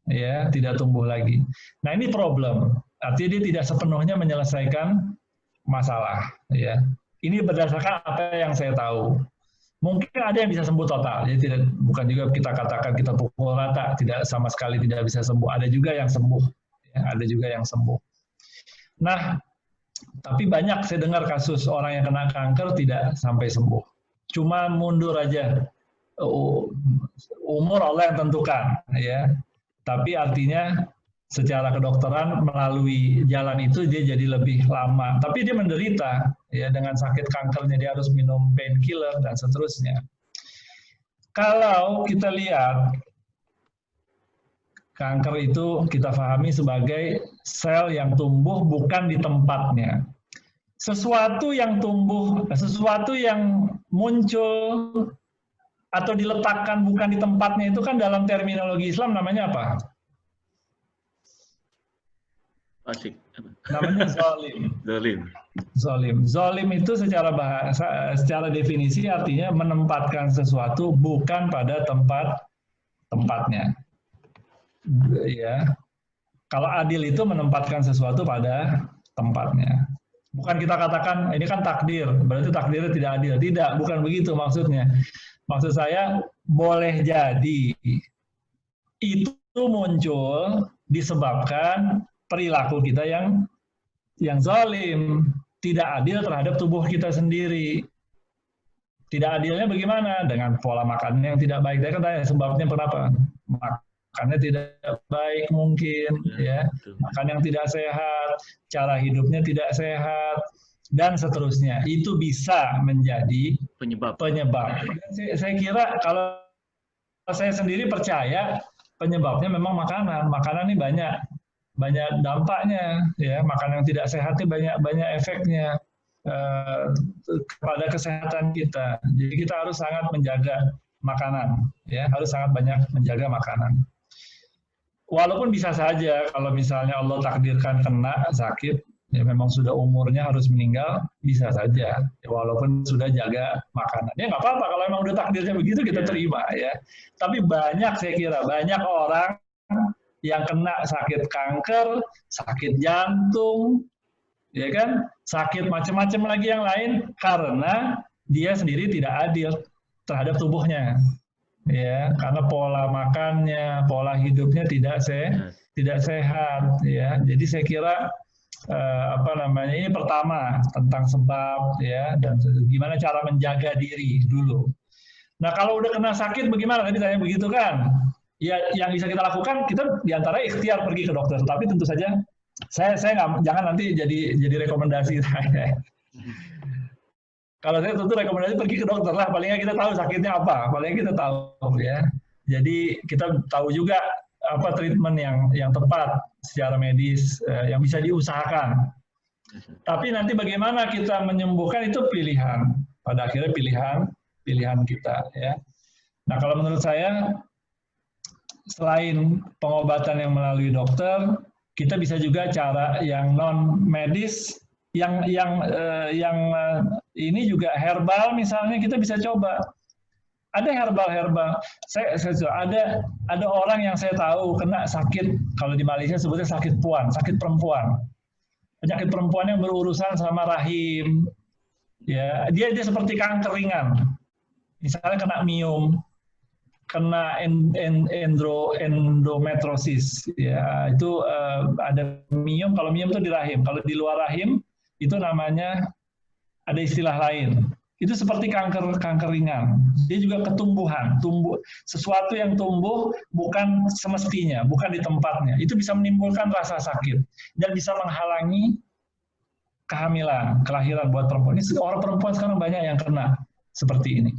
ya, tidak tumbuh lagi. Nah ini problem. Artinya dia tidak sepenuhnya menyelesaikan masalah, ya. Ini berdasarkan apa yang saya tahu. Mungkin ada yang bisa sembuh total, jadi bukan juga kita katakan kita pukul rata, tidak sama sekali tidak bisa sembuh. Ada juga yang sembuh, ya, ada juga yang sembuh. Nah, tapi banyak saya dengar kasus orang yang kena kanker tidak sampai sembuh, cuma mundur aja. Umur Allah yang tentukan, ya. Tapi artinya secara kedokteran melalui jalan itu dia jadi lebih lama, tapi dia menderita ya dengan sakit kankernya, dia harus minum painkiller dan seterusnya. Kalau kita lihat kanker itu kita pahami sebagai sel yang tumbuh bukan di tempatnya. Sesuatu yang tumbuh, sesuatu yang muncul atau diletakkan bukan di tempatnya itu kan dalam terminologi Islam namanya apa? Fasik. Namanya zalim. Zalim. Zalim. Zalim itu secara bahasa, secara definisi artinya menempatkan sesuatu bukan pada tempatnya. Ya. Kalau adil itu menempatkan sesuatu pada tempatnya. Bukan kita katakan ini kan takdir, berarti takdirnya tidak adil. Tidak, bukan begitu maksudnya. Maksud saya boleh jadi itu muncul disebabkan perilaku kita yang zalim, tidak adil terhadap tubuh kita sendiri. Tidak adilnya bagaimana? Dengan pola makan yang tidak baik. Saya kan tanya sebabnya kenapa? Makannya tidak baik mungkin, ya. Makan yang tidak sehat, cara hidupnya tidak sehat, dan seterusnya. Itu bisa menjadi penyebab. Saya kira kalau saya sendiri percaya penyebabnya memang makanan. Makanan ini banyak dampaknya, ya. Makanan yang tidak sehat itu banyak efeknya kepada kesehatan kita. Jadi kita harus sangat menjaga makanan, ya. Harus sangat banyak menjaga makanan. Walaupun bisa saja kalau misalnya Allah takdirkan kena sakit, ya memang sudah umurnya harus meninggal, bisa saja. Ya, walaupun sudah jaga makanan. Ya nggak apa-apa kalau memang udah takdirnya begitu kita terima, ya. Tapi saya kira banyak orang yang kena sakit kanker, sakit jantung, ya kan, sakit macam-macam lagi yang lain karena dia sendiri tidak adil terhadap tubuhnya, ya, karena pola makannya, pola hidupnya tidak sehat, ya. Jadi saya kira ini pertama tentang sebab, ya, dan gimana cara menjaga diri dulu. Nah kalau udah kena sakit bagaimana? Tadi tanya begitu kan? Ya, yang bisa kita lakukan, kita diantara ikhtiar pergi ke dokter. Tapi tentu saja, saya nggak, jangan nanti jadi rekomendasi saya. Kalau saya tentu rekomendasi pergi ke dokter lah. Palingnya kita tahu sakitnya apa. Palingnya kita tahu, ya. Jadi kita tahu juga apa treatment yang tepat secara medis yang bisa diusahakan. Tapi nanti bagaimana kita menyembuhkan itu pilihan. Pada akhirnya pilihan kita, ya. Nah kalau menurut saya, selain pengobatan yang melalui dokter, kita bisa juga cara yang non medis, yang ini juga herbal misalnya kita bisa coba. Ada herbal. Ada orang yang saya tahu kena sakit, kalau di Malaysia sebutnya sakit puan, sakit perempuan. Penyakit perempuan yang berurusan sama rahim. Ya, dia seperti kanker ringan. Misalnya kena miom, kena endometriosis, ya itu ada miom. Kalau miom itu di rahim, kalau di luar rahim itu namanya ada istilah lain. Itu seperti kanker ringan. Dia juga ketumbuhan, sesuatu yang tumbuh bukan semestinya, bukan di tempatnya. Itu bisa menimbulkan rasa sakit dan bisa menghalangi kehamilan, kelahiran buat perempuan. Ini orang perempuan sekarang banyak yang kena seperti ini.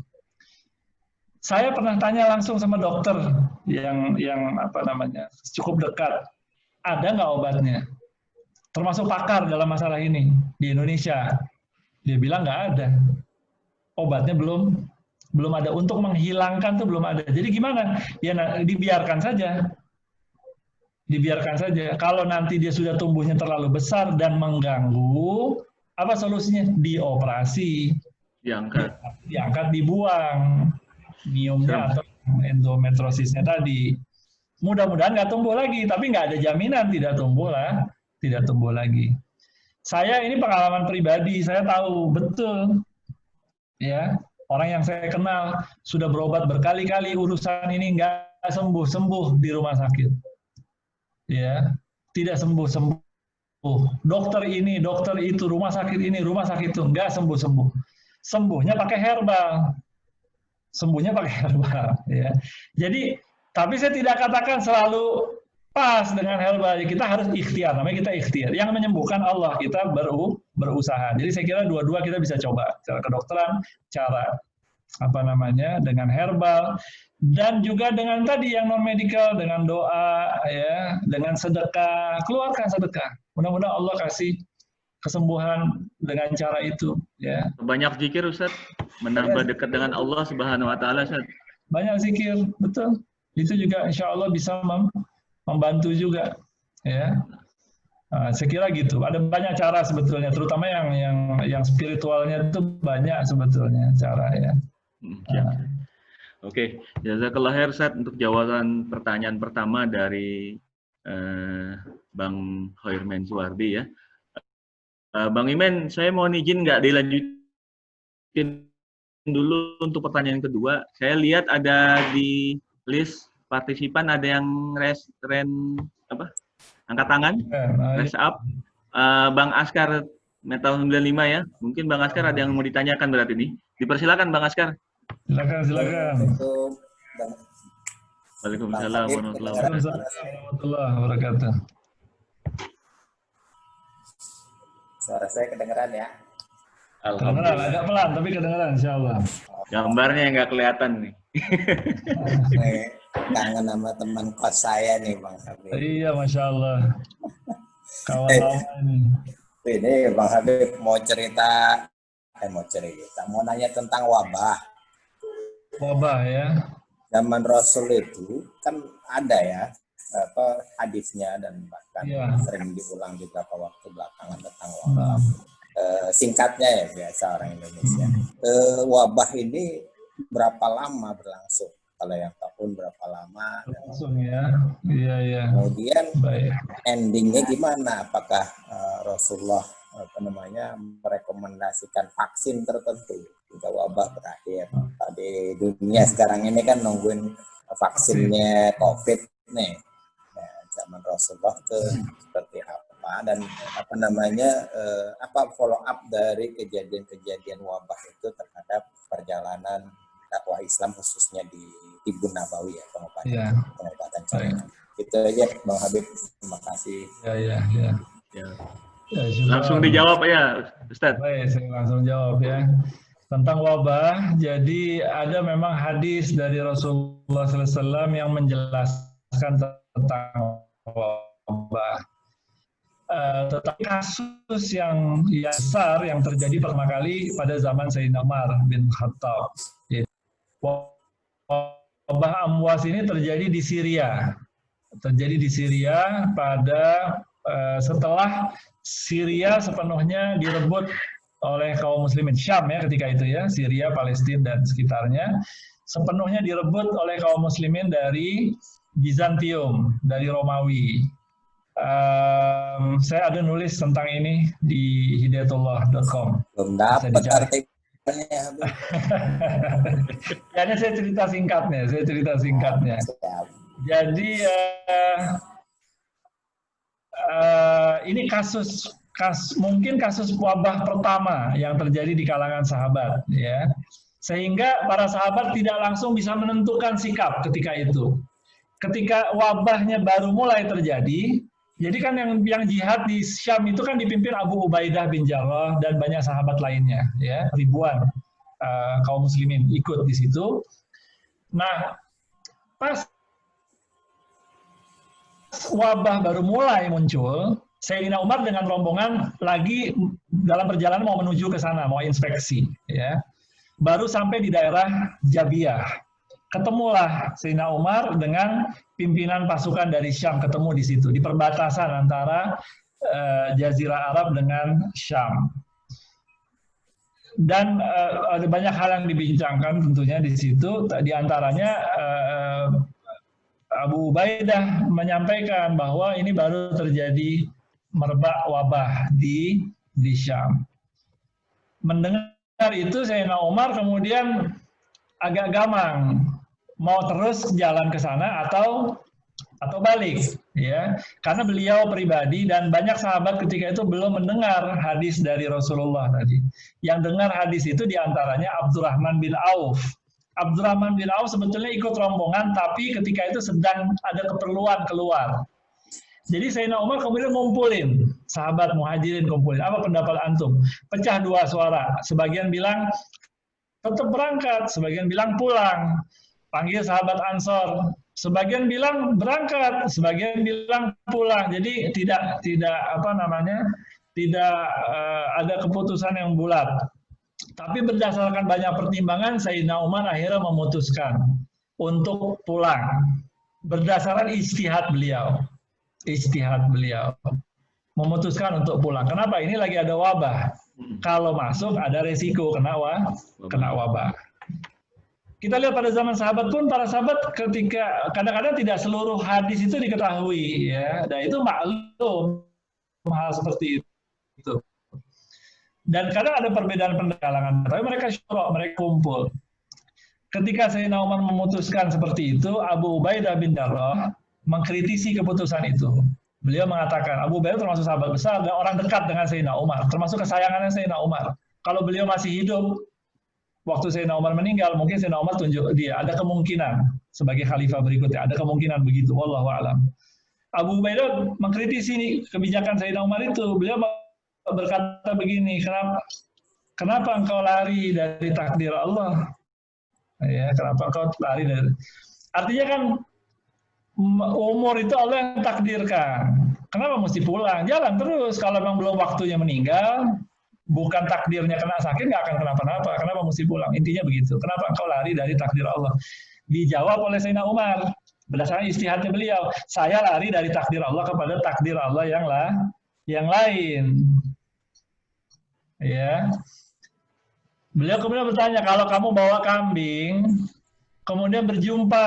Saya pernah tanya langsung sama dokter yang cukup dekat, ada nggak obatnya? Termasuk pakar dalam masalah ini di Indonesia. Dia bilang nggak ada. Obatnya belum ada, untuk menghilangkan tuh belum ada. Jadi gimana? Ya dibiarkan saja. Kalau nanti dia sudah tumbuhnya terlalu besar dan mengganggu, apa solusinya? Dioperasi. Diangkat, dibuang. Miomnya atau endometriosisnya tadi. Mudah-mudahan nggak tumbuh lagi, tapi nggak ada jaminan tidak tumbuh lagi. Saya ini pengalaman pribadi, saya tahu betul, ya, orang yang saya kenal sudah berobat berkali-kali, urusan ini nggak sembuh di rumah sakit, ya, tidak sembuh. Dokter ini, dokter itu, rumah sakit ini, rumah sakit itu, nggak sembuh. Sembuhnya pakai herbal. Ya. Jadi, tapi saya tidak katakan selalu pas dengan herbal. Kita harus ikhtiar, namanya kita ikhtiar. Yang menyembuhkan Allah, kita berusaha. Jadi saya kira dua-dua kita bisa coba, cara kedokteran, cara dengan herbal, dan juga dengan tadi yang non medikal, dengan doa, ya, dengan sedekah. Keluarkan sedekah. Mudah-mudahan Allah kasih kesembuhan dengan cara itu, ya. Banyak zikir, Ustaz, menambah dekat dengan Allah Subhanahu wa taala, Ustaz. Banyak zikir, betul. Itu juga insya Allah bisa membantu juga, ya. Saya kira gitu. Ada banyak cara sebetulnya, terutama yang spiritualnya itu banyak sebetulnya cara ya. Oke, jazakallah khair Ustaz untuk jawaban pertanyaan pertama dari Bang Khairman Suwardi ya. Bang Imen, saya mohon izin nggak dilanjutin dulu untuk pertanyaan kedua. Saya lihat ada di list partisipan ada yang angkat tangan, raise up. Bang Askar Metal 95 ya. Mungkin Bang Askar ada yang mau ditanyakan berarti ini. Dipersilakan Bang Askar. Silakan. Waalaikumsalam warahmatullahi wabarakatuh. Suara saya kedengeran ya? Kedengeran, agak pelan tapi kedengeran insyaallah. Gambarnya yang nggak kelihatan nih. Kangen sama teman kos saya nih Bang Habib. Iya, Masya Allah. Kawan lama ini. Ini Bang Habib mau nanya tentang wabah. Wabah ya. Zaman Rasul itu kan ada ya hadisnya dan bahkan sering diulang di beberapa waktu belakangan tentang wabah. Singkatnya ya biasa orang Indonesia. Wabah ini berapa lama berlangsung? Kalau yang tahun berapa lama? Langsung ya. Iya. Kemudian endingnya gimana? Apakah Rasulullah merekomendasikan vaksin tertentu jika wabah berakhir? Di dunia sekarang ini kan nungguin vaksinnya COVID nih. Nah, zaman Rasulullah itu seperti apa dan apa follow up dari kejadian-kejadian wabah itu terhadap perjalanan dakwah Islam khususnya di Ibn Nabawi ya, pengobatan China. Itu aja Bang Habib, terima kasih. Ya, langsung dijawab ya Ustaz. Baik, saya langsung jawab ya. Tentang wabah, jadi ada memang hadis dari Rasulullah SAW yang menjelaskan tentang wabah. Tetapi kasus yang besar yang terjadi pertama kali pada zaman Sayyidina Umar bin Khattab. Wabah Amwas ini terjadi di Syria. Pada setelah Syria sepenuhnya direbut oleh kaum muslimin Syam ya ketika itu ya, Syria, Palestina dan sekitarnya sepenuhnya direbut oleh kaum muslimin dari Bizantium, dari Romawi. Saya ada nulis tentang ini di hidayatullah.com. Belum dapat artikelnya. Hanya saya cerita singkatnya. Jadi ini mungkin kasus wabah pertama yang terjadi di kalangan sahabat, ya. Sehingga para sahabat tidak langsung bisa menentukan sikap ketika itu. Ketika wabahnya baru mulai terjadi, jadi kan yang jihad di Syam itu kan dipimpin Abu Ubaidah bin Jarrah dan banyak sahabat lainnya, ya, ribuan kaum muslimin ikut di situ. Nah, pas wabah baru mulai muncul, Sayyidina Umar dengan rombongan lagi dalam perjalanan mau menuju ke sana, mau inspeksi, ya. Baru sampai di daerah Jabiyah. Ketemulah Sayyidina Umar dengan pimpinan pasukan dari Syam, ketemu di situ di perbatasan antara Jazirah Arab dengan Syam. Dan ada banyak hal yang dibincangkan tentunya di situ. Di antaranya Abu Ubaidah menyampaikan bahwa ini baru terjadi merebak wabah di Syam. Mendengar itu Sayyidina Umar kemudian agak gamang, mau terus jalan ke sana atau balik, ya, karena beliau pribadi dan banyak sahabat ketika itu belum mendengar hadis dari Rasulullah tadi. Yang dengar hadis itu diantaranya Abdurrahman bin Auf. Abdurrahman bin Auf sebetulnya ikut rombongan, tapi ketika itu sedang ada keperluan keluar. Jadi Sayyidina Umar kemudian ngumpulin sahabat muhajirin, kumpulin. Apa pendapat antum? Pecah dua suara. Sebagian bilang tetap berangkat, sebagian bilang pulang. Panggil sahabat Ansor, sebagian bilang berangkat, sebagian bilang pulang. Jadi tidak ada keputusan yang bulat. Tapi berdasarkan banyak pertimbangan, Sayyidina Umar akhirnya memutuskan untuk pulang berdasarkan ijtihad beliau. memutuskan untuk pulang. Kenapa? Ini lagi ada wabah. Kalau masuk ada resiko kena wabah. Kita lihat pada zaman sahabat pun, para sahabat ketika kadang-kadang tidak seluruh hadis itu diketahui, ya, dan itu maklum hal seperti itu. Dan kadang ada perbedaan pendalangan, tapi mereka syura, mereka kumpul. Ketika Sayyidina Umar memutuskan seperti itu, Abu Ubaidah bin Jarrah mengkritisi keputusan itu. Beliau mengatakan, Abu Ubaidah termasuk sahabat besar dan orang dekat dengan Sayyidina Umar, termasuk kesayangannya Sayyidina Umar. Kalau beliau masih hidup, waktu Sayyidina Umar meninggal, mungkin Sayyidina Umar tunjuk dia. Ada kemungkinan sebagai khalifah berikutnya, ada kemungkinan begitu. Wallahu a'lam. Abu Ubaidah mengkritisi kebijakan Sayyidina Umar itu. Beliau berkata begini, kenapa engkau lari dari takdir Allah? Ya, kenapa engkau lari dari? Artinya kan umur itu Allah yang takdirkan. Kenapa mesti pulang? Jalan terus. Kalau memang belum waktunya meninggal, bukan takdirnya kena sakit, nggak akan kenapa-napa. Kenapa mesti pulang? Intinya begitu. Kenapa engkau lari dari takdir Allah? Dijawab oleh Sayyidina Umar. Berdasarkan istihadnya beliau, saya lari dari takdir Allah kepada takdir Allah yang lain. Ya. Beliau kemudian bertanya, kalau kamu bawa kambing, kemudian berjumpa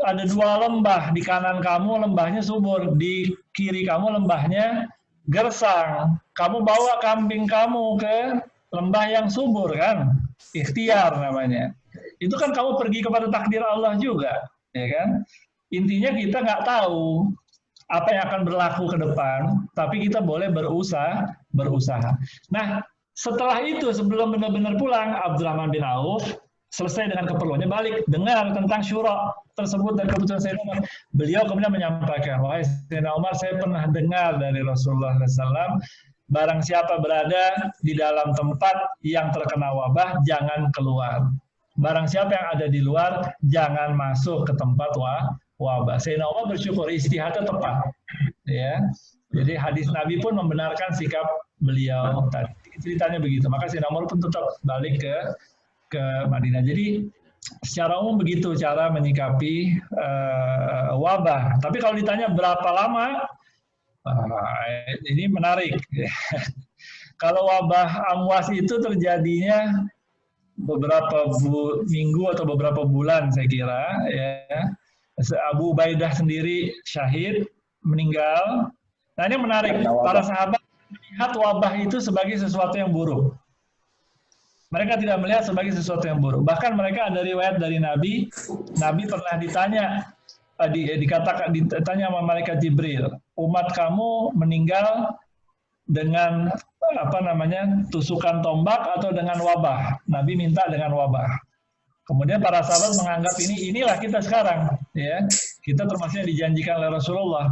ada dua lembah, di kanan kamu lembahnya subur, di kiri kamu lembahnya gersang. Kamu bawa kambing kamu ke lembah yang subur, kan? Ikhtiar namanya. Itu kan kamu pergi kepada takdir Allah juga, ya kan? Intinya kita nggak tahu apa yang akan berlaku ke depan, tapi kita boleh berusaha. Nah, setelah itu, sebelum benar-benar pulang, Abdurrahman bin Auf selesai dengan keperluannya, balik dengar tentang syura tersebut dan keputusan Sayyidina Umar. Beliau kemudian menyampaikan, wahai Sayyidina Umar, saya pernah dengar dari Rasulullah SAW, barang siapa berada di dalam tempat yang terkena wabah, jangan keluar. Barang siapa yang ada di luar, jangan masuk ke tempat wabah. Sayyidina Umar bersyukur, istihadnya tepat. Ya. Jadi hadis Nabi pun membenarkan sikap beliau tadi. Ceritanya begitu. Maka Sayyidina Umar pun tetap balik ke Madinah. Jadi secara umum begitu cara menyikapi wabah. Tapi kalau ditanya berapa lama, ini menarik. Kalau wabah Amwas itu terjadinya beberapa minggu atau beberapa bulan, saya kira. Ya. Abu Ubaidah sendiri syahid, meninggal. Nah, ini menarik. Para sahabat melihat wabah itu sebagai sesuatu yang buruk. Mereka tidak melihat sebagai sesuatu yang buruk. Bahkan mereka ada riwayat dari Nabi. Nabi pernah ditanya, ditanya sama malaikat Jibril, umat kamu meninggal dengan tusukan tombak atau dengan wabah? Nabi minta dengan wabah. Kemudian para sahabat menganggap inilah kita sekarang, ya. Kita termasuk yang dijanjikan oleh Rasulullah.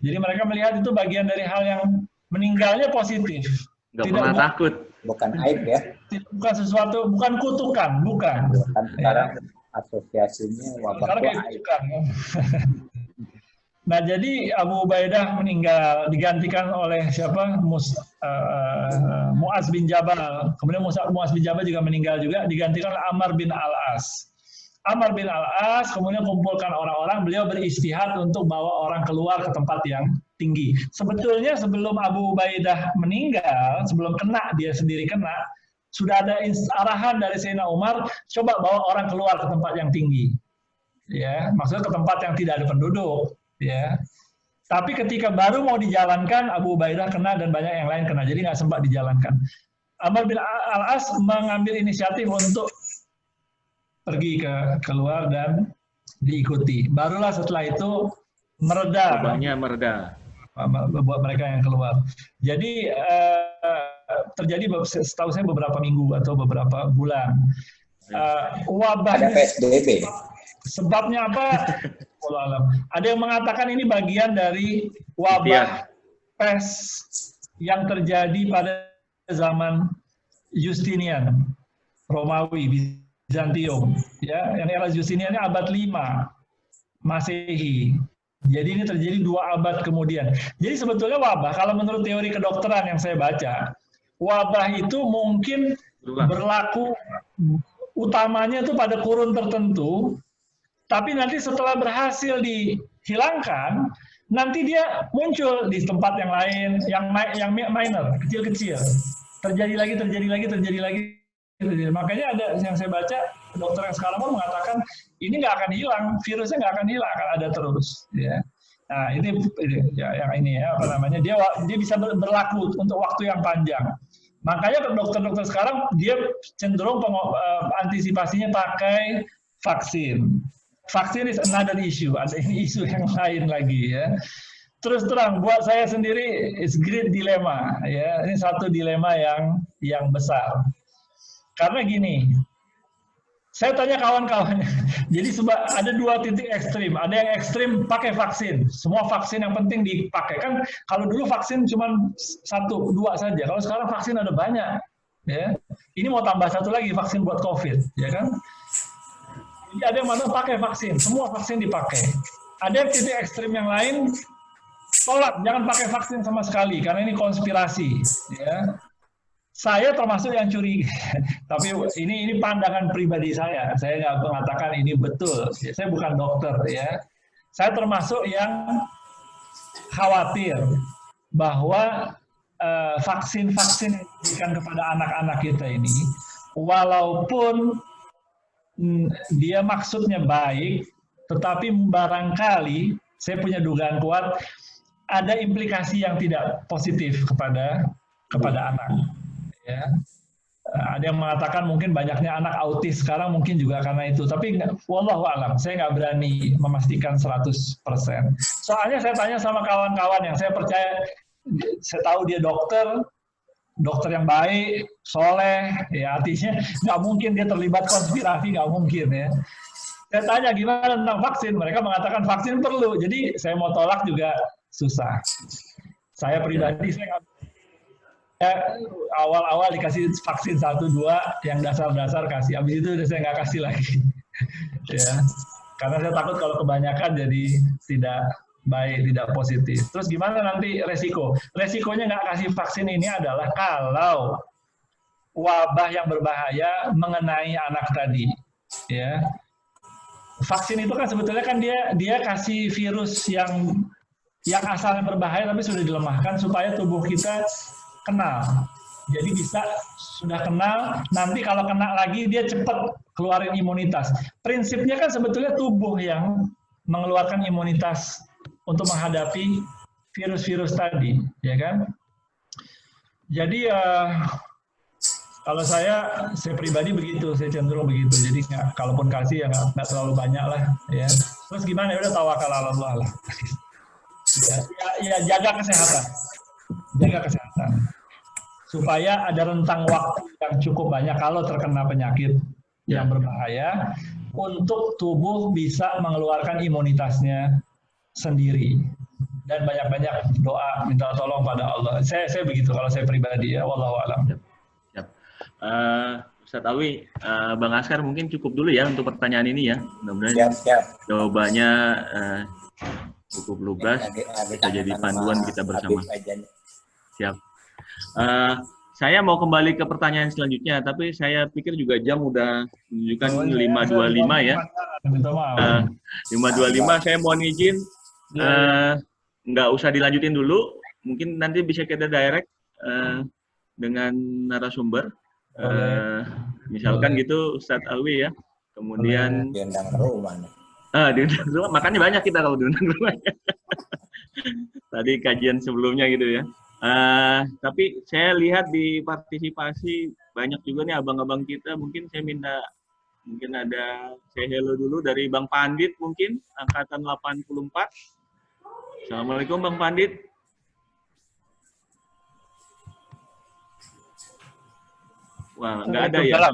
Jadi mereka melihat itu bagian dari hal yang meninggalnya positif. Nggak pernah takut. Bukan aib ya. Bukan sesuatu, bukan kutukan, bukan. Bukan sekarang asosiasinya wabah aib. Nah, jadi Abu Ubaidah meninggal, digantikan oleh siapa? Mu'az bin Jabal. Kemudian Mu'az bin Jabal juga meninggal juga, digantikan oleh Ammar bin Al-As. Ammar bin Al-As kemudian kumpulkan orang-orang, beliau beristihad untuk bawa orang keluar ke tempat yang tinggi. Sebetulnya sebelum Abu Ubaidah meninggal, sebelum dia sendiri kena, sudah ada arahan dari Sayyidina Umar, coba bawa orang keluar ke tempat yang tinggi. Ya, maksudnya ke tempat yang tidak ada penduduk. Ya, tapi ketika baru mau dijalankan, Abu Ubaidah kena dan banyak yang lain kena, jadi nggak sempat dijalankan. Ammar bin Al-As mengambil inisiatif untuk pergi keluar dan diikuti. Barulah setelah itu mereda. Wabahnya mereda. Buat mereka yang keluar. Jadi terjadi setahu saya beberapa minggu atau beberapa bulan. Wabahnya. Ada PSBB. Sebabnya apa? Ada yang mengatakan ini bagian dari wabah pes yang terjadi pada zaman Justinian, Romawi, Bizantium. Ya, yang era Justinian ini abad 5 Masehi. Jadi ini terjadi 2 abad kemudian. Jadi sebetulnya wabah, kalau menurut teori kedokteran yang saya baca, wabah itu mungkin berlaku utamanya itu pada kurun tertentu. Tapi nanti setelah berhasil dihilangkan, nanti dia muncul di tempat yang lain, yang minor, kecil-kecil. Terjadi lagi. Makanya ada yang saya baca, dokter yang sekarang pun mengatakan ini nggak akan hilang, virusnya nggak akan hilang, akan ada terus. Ya. Nah ini ya, yang ini ya, apa namanya, dia bisa berlaku untuk waktu yang panjang. Makanya dokter-dokter sekarang dia cenderung antisipasinya pakai vaksin. Vaksin is another issue, ada isu yang lain lagi ya. Terus terang buat saya sendiri is great dilema ya. Ini satu dilema yang besar. Karena gini, saya tanya kawan-kawannya, jadi ada dua titik ekstrim. Ada yang ekstrim pakai vaksin, semua vaksin yang penting dipakai. Kan kalau dulu vaksin cuma 1, 2 saja, kalau sekarang vaksin ada banyak. Ya. Ini mau tambah satu lagi, vaksin buat COVID. Ya kan? Jadi ada yang mana pakai vaksin, semua vaksin dipakai. Ada yang titik ekstrim yang lain, tolak, jangan pakai vaksin sama sekali, karena ini konspirasi. Ya. Saya termasuk yang curiga, tapi ini pandangan pribadi saya. Saya nggak mengatakan ini betul. Saya bukan dokter ya. Saya termasuk yang khawatir bahwa vaksin-vaksin yang diberikan kepada anak-anak kita ini, walaupun dia maksudnya baik, tetapi barangkali saya punya dugaan kuat ada implikasi yang tidak positif kepada anak. Ya. Ada yang mengatakan mungkin banyaknya anak autis sekarang mungkin juga karena itu. Tapi wallahu alam, saya nggak berani memastikan 100%. Soalnya saya tanya sama kawan-kawan yang saya percaya, saya tahu dia dokter yang baik, soleh, ya artinya nggak mungkin dia terlibat konspirasi, nggak mungkin ya. Saya tanya gimana tentang vaksin, mereka mengatakan vaksin perlu. Jadi saya mau tolak juga susah. Saya pribadi saya nggak. Awal-awal dikasih vaksin 1-2 yang dasar-dasar kasih, habis itu saya nggak kasih lagi. Ya, karena saya takut kalau kebanyakan jadi tidak baik, tidak positif. Terus gimana nanti resiko? Resikonya nggak kasih vaksin ini adalah kalau wabah yang berbahaya mengenai anak tadi. Ya, vaksin itu kan sebetulnya kan dia kasih virus yang asalnya berbahaya tapi sudah dilemahkan supaya tubuh kita kenal. Jadi sudah kenal, nanti kalau kena lagi dia cepat keluarin imunitas. Prinsipnya kan sebetulnya tubuh yang mengeluarkan imunitas untuk menghadapi virus-virus tadi, ya kan? Jadi kalau saya pribadi begitu, saya cenderung begitu. Jadi kalaupun kasih ya nggak terlalu banyak lah, ya. Terus gimana? Ya udah tawakal ala Allah lah. Ya jaga kesehatan. Supaya ada rentang waktu yang cukup banyak kalau terkena penyakit yang berbahaya untuk tubuh bisa mengeluarkan imunitasnya sendiri dan banyak-banyak doa minta tolong pada Allah. Saya begitu kalau saya pribadi ya, wallahu a'lam. Siap. Ustadz Alwi, Bang Askar mungkin cukup dulu ya untuk pertanyaan ini ya. Mudah-mudahan jawabannya cukup lugas, bisa jadi panduan kita bersama. Siap. Saya mau kembali ke pertanyaan selanjutnya, tapi saya pikir juga jam udah menunjukkan 5.25 ya. 5.25, saya mohon izin, nggak usah dilanjutin dulu, mungkin nanti bisa kita direct dengan narasumber, misalkan gitu Ustadz Alwi ya, kemudian diundang ke rumah. Diundang ke rumah, makanya banyak kita kalau diundang ke rumah. Tadi kajian sebelumnya gitu ya. Tapi saya lihat di partisipasi banyak juga nih abang-abang kita. Mungkin saya minta, mungkin ada saya hello dulu dari Bang Pandit mungkin, angkatan 84. Assalamualaikum Bang Pandit. Wah, nggak ada ya.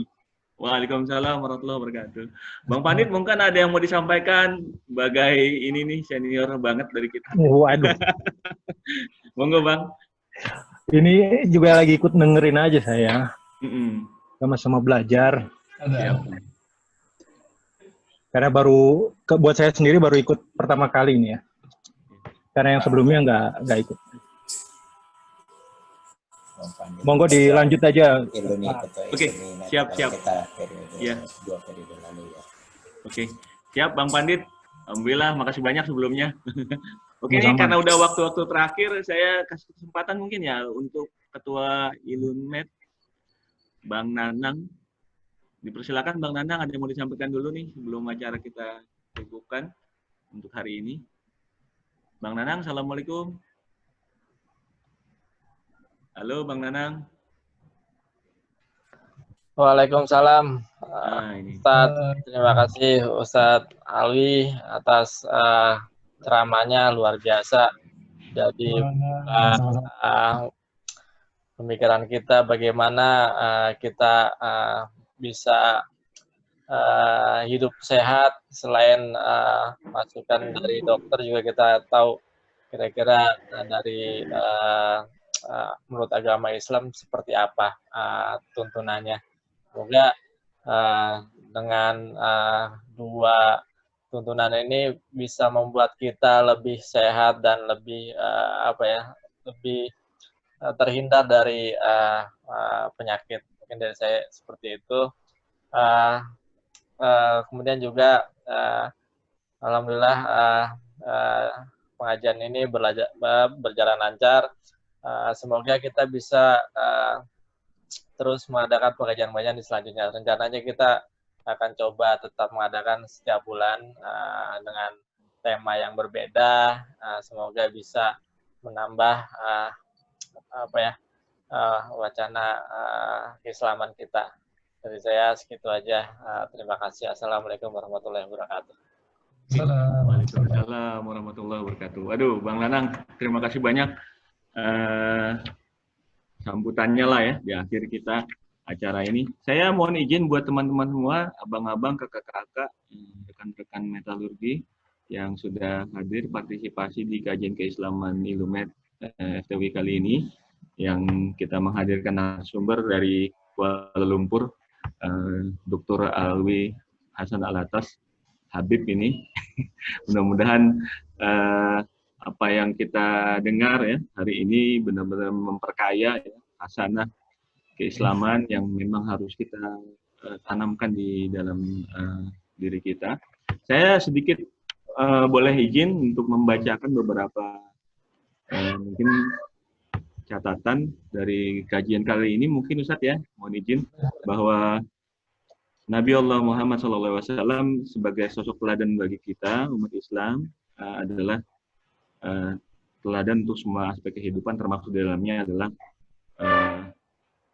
Waalaikumsalam warahmatullahi wabarakatuh. Bang Pandit mungkin ada yang mau disampaikan sebagai ini nih senior banget dari kita. Waduh. Monggo Bang. Ini juga lagi ikut dengerin aja saya. Sama-sama belajar. Karena buat saya sendiri baru ikut pertama kali ini ya. Karena yang sebelumnya nggak ikut. Monggo dilanjut aja. Oke, siap. Ya. Oke, siap Bang Pandit. Alhamdulillah, makasih banyak sebelumnya. Oke, ini karena udah waktu-waktu terakhir, saya kasih kesempatan mungkin ya untuk Ketua Ilunmed, Bang Nanang. Dipersilakan Bang Nanang, ada yang mau disampaikan dulu nih sebelum acara kita cukupkan untuk hari ini. Bang Nanang, Assalamualaikum. Halo Bang Nanang. Waalaikumsalam. Ini. Ustadz, terima kasih Ustadz Alwi atas ceramahnya, luar biasa. Jadi pemikiran kita bagaimana kita bisa hidup sehat, selain masukan dari dokter juga kita tahu kira-kira dari menurut agama Islam seperti apa tuntunannya. Semoga dengan dua tuntunan ini bisa membuat kita lebih sehat dan lebih lebih terhindar dari penyakit. Mungkin dari saya seperti itu. Kemudian juga alhamdulillah pengajian ini berjalan lancar. Semoga kita bisa terus mengadakan pengajian-pengajian di selanjutnya. Rencananya kita akan coba tetap mengadakan setiap bulan dengan tema yang berbeda. Semoga bisa menambah wacana keislaman kita. Dari saya segitu aja. Terima kasih. Assalamualaikum warahmatullahi wabarakatuh. Waalaikumsalam warahmatullahi wabarakatuh. Aduh, Bang Nanang, terima kasih banyak sambutannya lah ya di akhir kita acara ini. Saya mohon izin buat teman-teman semua, abang-abang, kakak-kakak, rekan-rekan metalurgi yang sudah hadir partisipasi di kajian keislaman Ilunmed FTW kali ini, yang kita menghadirkan narasumber dari Kuala Lumpur, Dr. Alwi Hasan Alatas, Habib ini. Mudah-mudahan apa yang kita dengar ya hari ini benar-benar memperkaya ya, hasanah keislaman yang memang harus kita tanamkan di dalam diri kita. Saya sedikit boleh izin untuk membacakan beberapa mungkin catatan dari kajian kali ini, mungkin Ustadz ya, mohon izin bahwa Nabi Allah Muhammad SAW sebagai sosok teladan bagi kita umat Islam adalah teladan untuk semua aspek kehidupan, termasuk di dalamnya adalah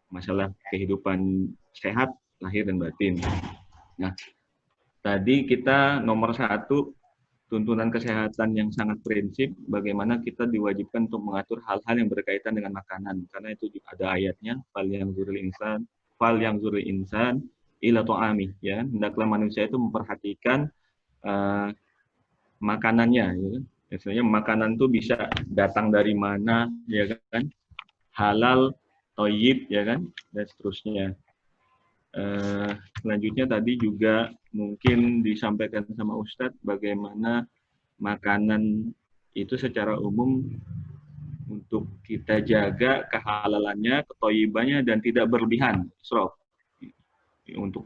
masalah kehidupan sehat lahir dan batin. Nah, tadi kita nomor 1 tuntunan kesehatan yang sangat prinsip, bagaimana kita diwajibkan untuk mengatur hal-hal yang berkaitan dengan makanan, karena itu ada ayatnya fal yang zuril insan ila ta'ami, ya, hendaklah manusia itu memperhatikan makanannya, ya. Biasanya makanan itu bisa datang dari mana, ya kan, halal, thayyib, ya kan, dan seterusnya. Selanjutnya tadi juga mungkin disampaikan sama Ustadz bagaimana makanan itu secara umum untuk kita jaga kehalalannya, kethayyibannya, dan tidak berlebihan, israf, untuk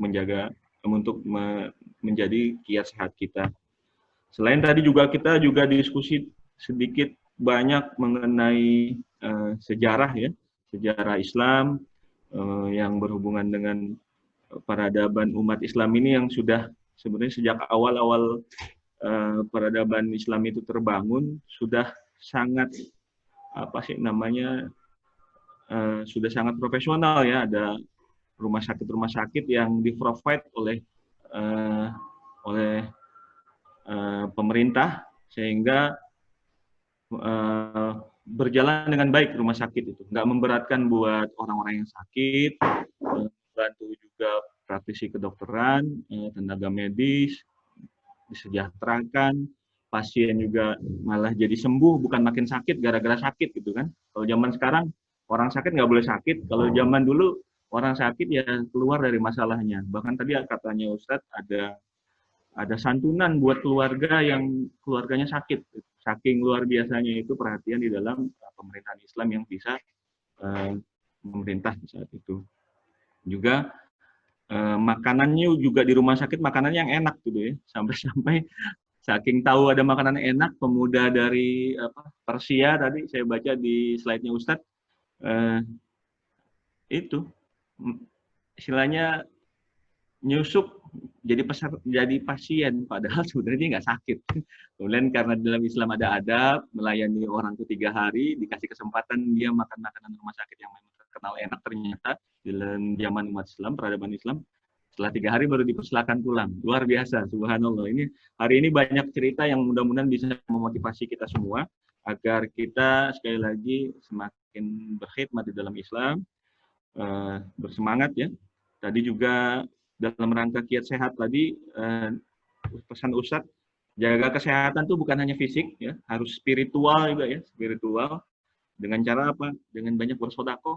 menjadi kiat sehat kita. Selain tadi juga kita juga diskusi sedikit banyak mengenai sejarah ya, sejarah Islam yang berhubungan dengan peradaban umat Islam ini yang sudah sebenarnya sejak awal-awal peradaban Islam itu terbangun sudah sangat sudah sangat profesional ya, ada rumah sakit yang di-provide oleh pemerintah sehingga berjalan dengan baik rumah sakit itu, nggak memberatkan buat orang-orang yang sakit, bantu juga praktisi kedokteran, tenaga medis, disejahterakan, pasien juga malah jadi sembuh, bukan makin sakit gara-gara sakit gitu kan. Kalau zaman sekarang orang sakit nggak boleh sakit, kalau zaman dulu orang sakit ya keluar dari masalahnya. Bahkan tadi katanya Ustadz ada santunan buat keluarga yang keluarganya sakit. Saking luar biasanya itu perhatian di dalam pemerintahan Islam yang bisa memerintah saat itu. Juga makanannya juga di rumah sakit, makanan yang enak gitu ya. Sampai-sampai saking tahu ada makanan enak, pemuda dari Persia tadi saya baca di slide-nya Ustadz, itu istilahnya nyusuk jadi pasien, padahal sebenarnya dia nggak sakit. Kemudian karena dalam Islam ada adab, melayani orang itu 3 hari, dikasih kesempatan dia makan makanan rumah sakit yang memang terkenal enak, ternyata dalam zaman umat Islam, peradaban Islam, setelah 3 hari baru dipersilakan pulang. Luar biasa, subhanallah. Ini hari ini banyak cerita yang mudah-mudahan bisa memotivasi kita semua agar kita sekali lagi semakin berkhidmat di dalam Islam, bersemangat ya. Tadi juga dalam rangka kiat sehat tadi, pesan Ustadz, jaga kesehatan tuh bukan hanya fisik ya, harus spiritual juga ya, spiritual. Dengan cara apa? Dengan banyak bersedekah,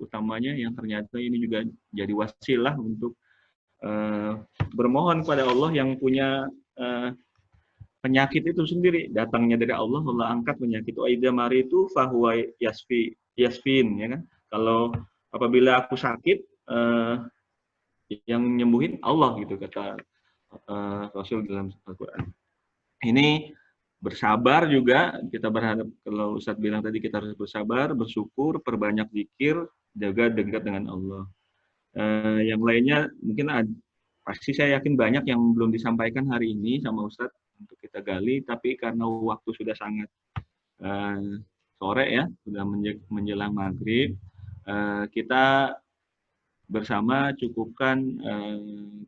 utamanya yang ternyata ini juga jadi wasilah untuk bermohon kepada Allah yang punya penyakit itu sendiri, datangnya dari Allah, Allah angkat penyakit itu. Aida mari itu fahuwa yasfin, ya kan? Kalau apabila aku sakit, yang nyembuhin Allah gitu, kata Rasul dalam Al-Quran. Ini bersabar juga, kita berharap, kalau Ustadz bilang tadi kita harus bersabar, bersyukur, perbanyak zikir, jaga dekat dengan Allah. Yang lainnya mungkin pasti saya yakin banyak yang belum disampaikan hari ini sama Ustadz untuk kita gali, tapi karena waktu sudah sangat sore ya, sudah menjelang maghrib, kita bersama cukupkan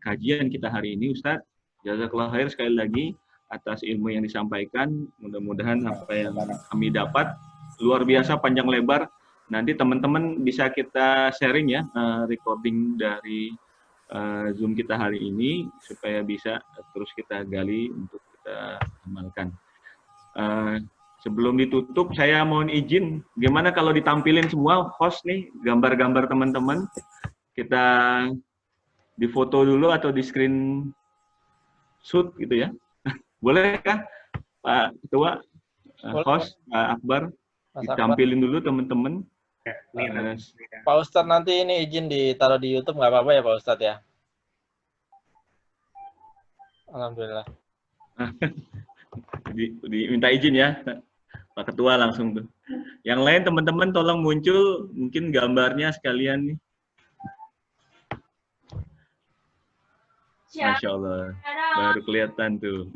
kajian kita hari ini. Ustadz, jazakallah khair sekali lagi atas ilmu yang disampaikan. Mudah-mudahan apa yang kami dapat luar biasa panjang lebar. Nanti teman-teman bisa kita sharing ya, recording dari Zoom kita hari ini supaya bisa terus kita gali untuk kita amalkan. Sebelum ditutup, saya mohon izin, gimana kalau ditampilin semua host nih, gambar-gambar teman-teman, kita difoto dulu atau di screen shoot gitu ya. Bolehkah Pak Ketua, host, Pak Akbar, ditampilin dulu teman-teman. Pak Ustadz nanti ini izin ditaruh di YouTube nggak apa-apa ya Pak Ustadz ya? Alhamdulillah. Diminta izin ya Pak Ketua langsung tuh. Yang lain teman-teman tolong muncul mungkin gambarnya sekalian nih. Masya Allah, baru kelihatan tuh.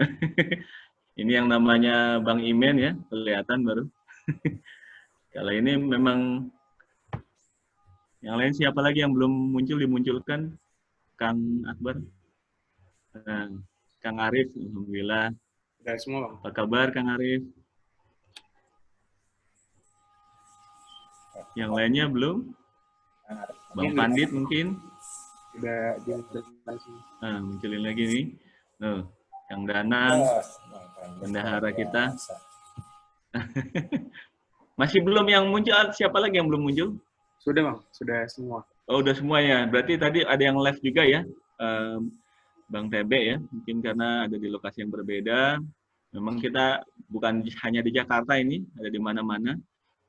Ini yang namanya Bang Imen ya, kelihatan baru. Kalau ini memang. Yang lain siapa lagi yang belum muncul, dimunculkan? Kang Akbar? Kang Arif, alhamdulillah. Sudah semua, Bang. Apa kabar Kang Arif? Yang lainnya belum? Bang Pandit mungkin? Sudah dimunculkan semua. Munculin lagi nih. Kang Danang, bendahara kita. Masih belum yang muncul, siapa lagi yang belum muncul? Sudah, Bang. Sudah semua. Oh, udah semuanya. Berarti tadi ada yang live juga ya, Bang TB ya. Mungkin karena ada di lokasi yang berbeda. Memang kita bukan hanya di Jakarta ini, ada di mana-mana.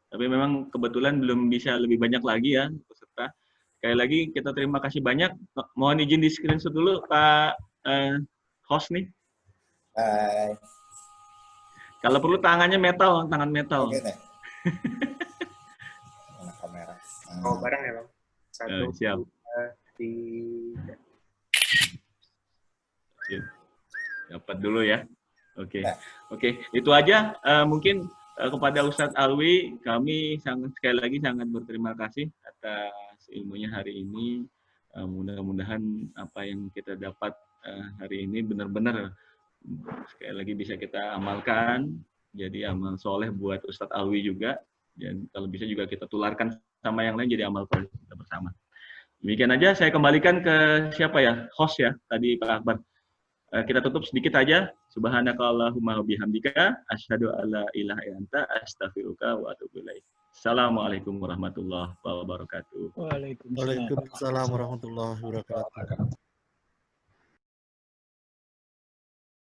Tapi memang kebetulan belum bisa lebih banyak lagi ya peserta. Sekali lagi kita terima kasih banyak. Mohon izin di screenshot dulu Pak host nih. Hai. Kalau perlu tangannya metal, tangan metal. Oke deh. Kamera. Oh, bareng ya, Bang. 1, siap. 2, 3. Dapat dulu ya. Oke. Oke, itu aja mungkin kepada Ustadz Alwi, kami sekali lagi sangat berterima kasih atas ilmunya hari ini. Mudah-mudahan apa yang kita dapat hari ini benar-benar sekali lagi bisa kita amalkan, jadi amal soleh buat Ustadz Alwi juga, dan kalau bisa juga kita tularkan sama yang lain jadi amal soleh kita bersama. Demikian aja, saya kembalikan ke siapa ya, host ya, tadi Pak Akbar. Kita tutup sedikit aja. Subhanakallahumma wabihamdika asyhadu alla ilaha illa anta astaghfiruka wa atubu ilaik. Assalamualaikum warahmatullahi wabarakatuh. Waalaikumsalam warahmatullahi wabarakatuh.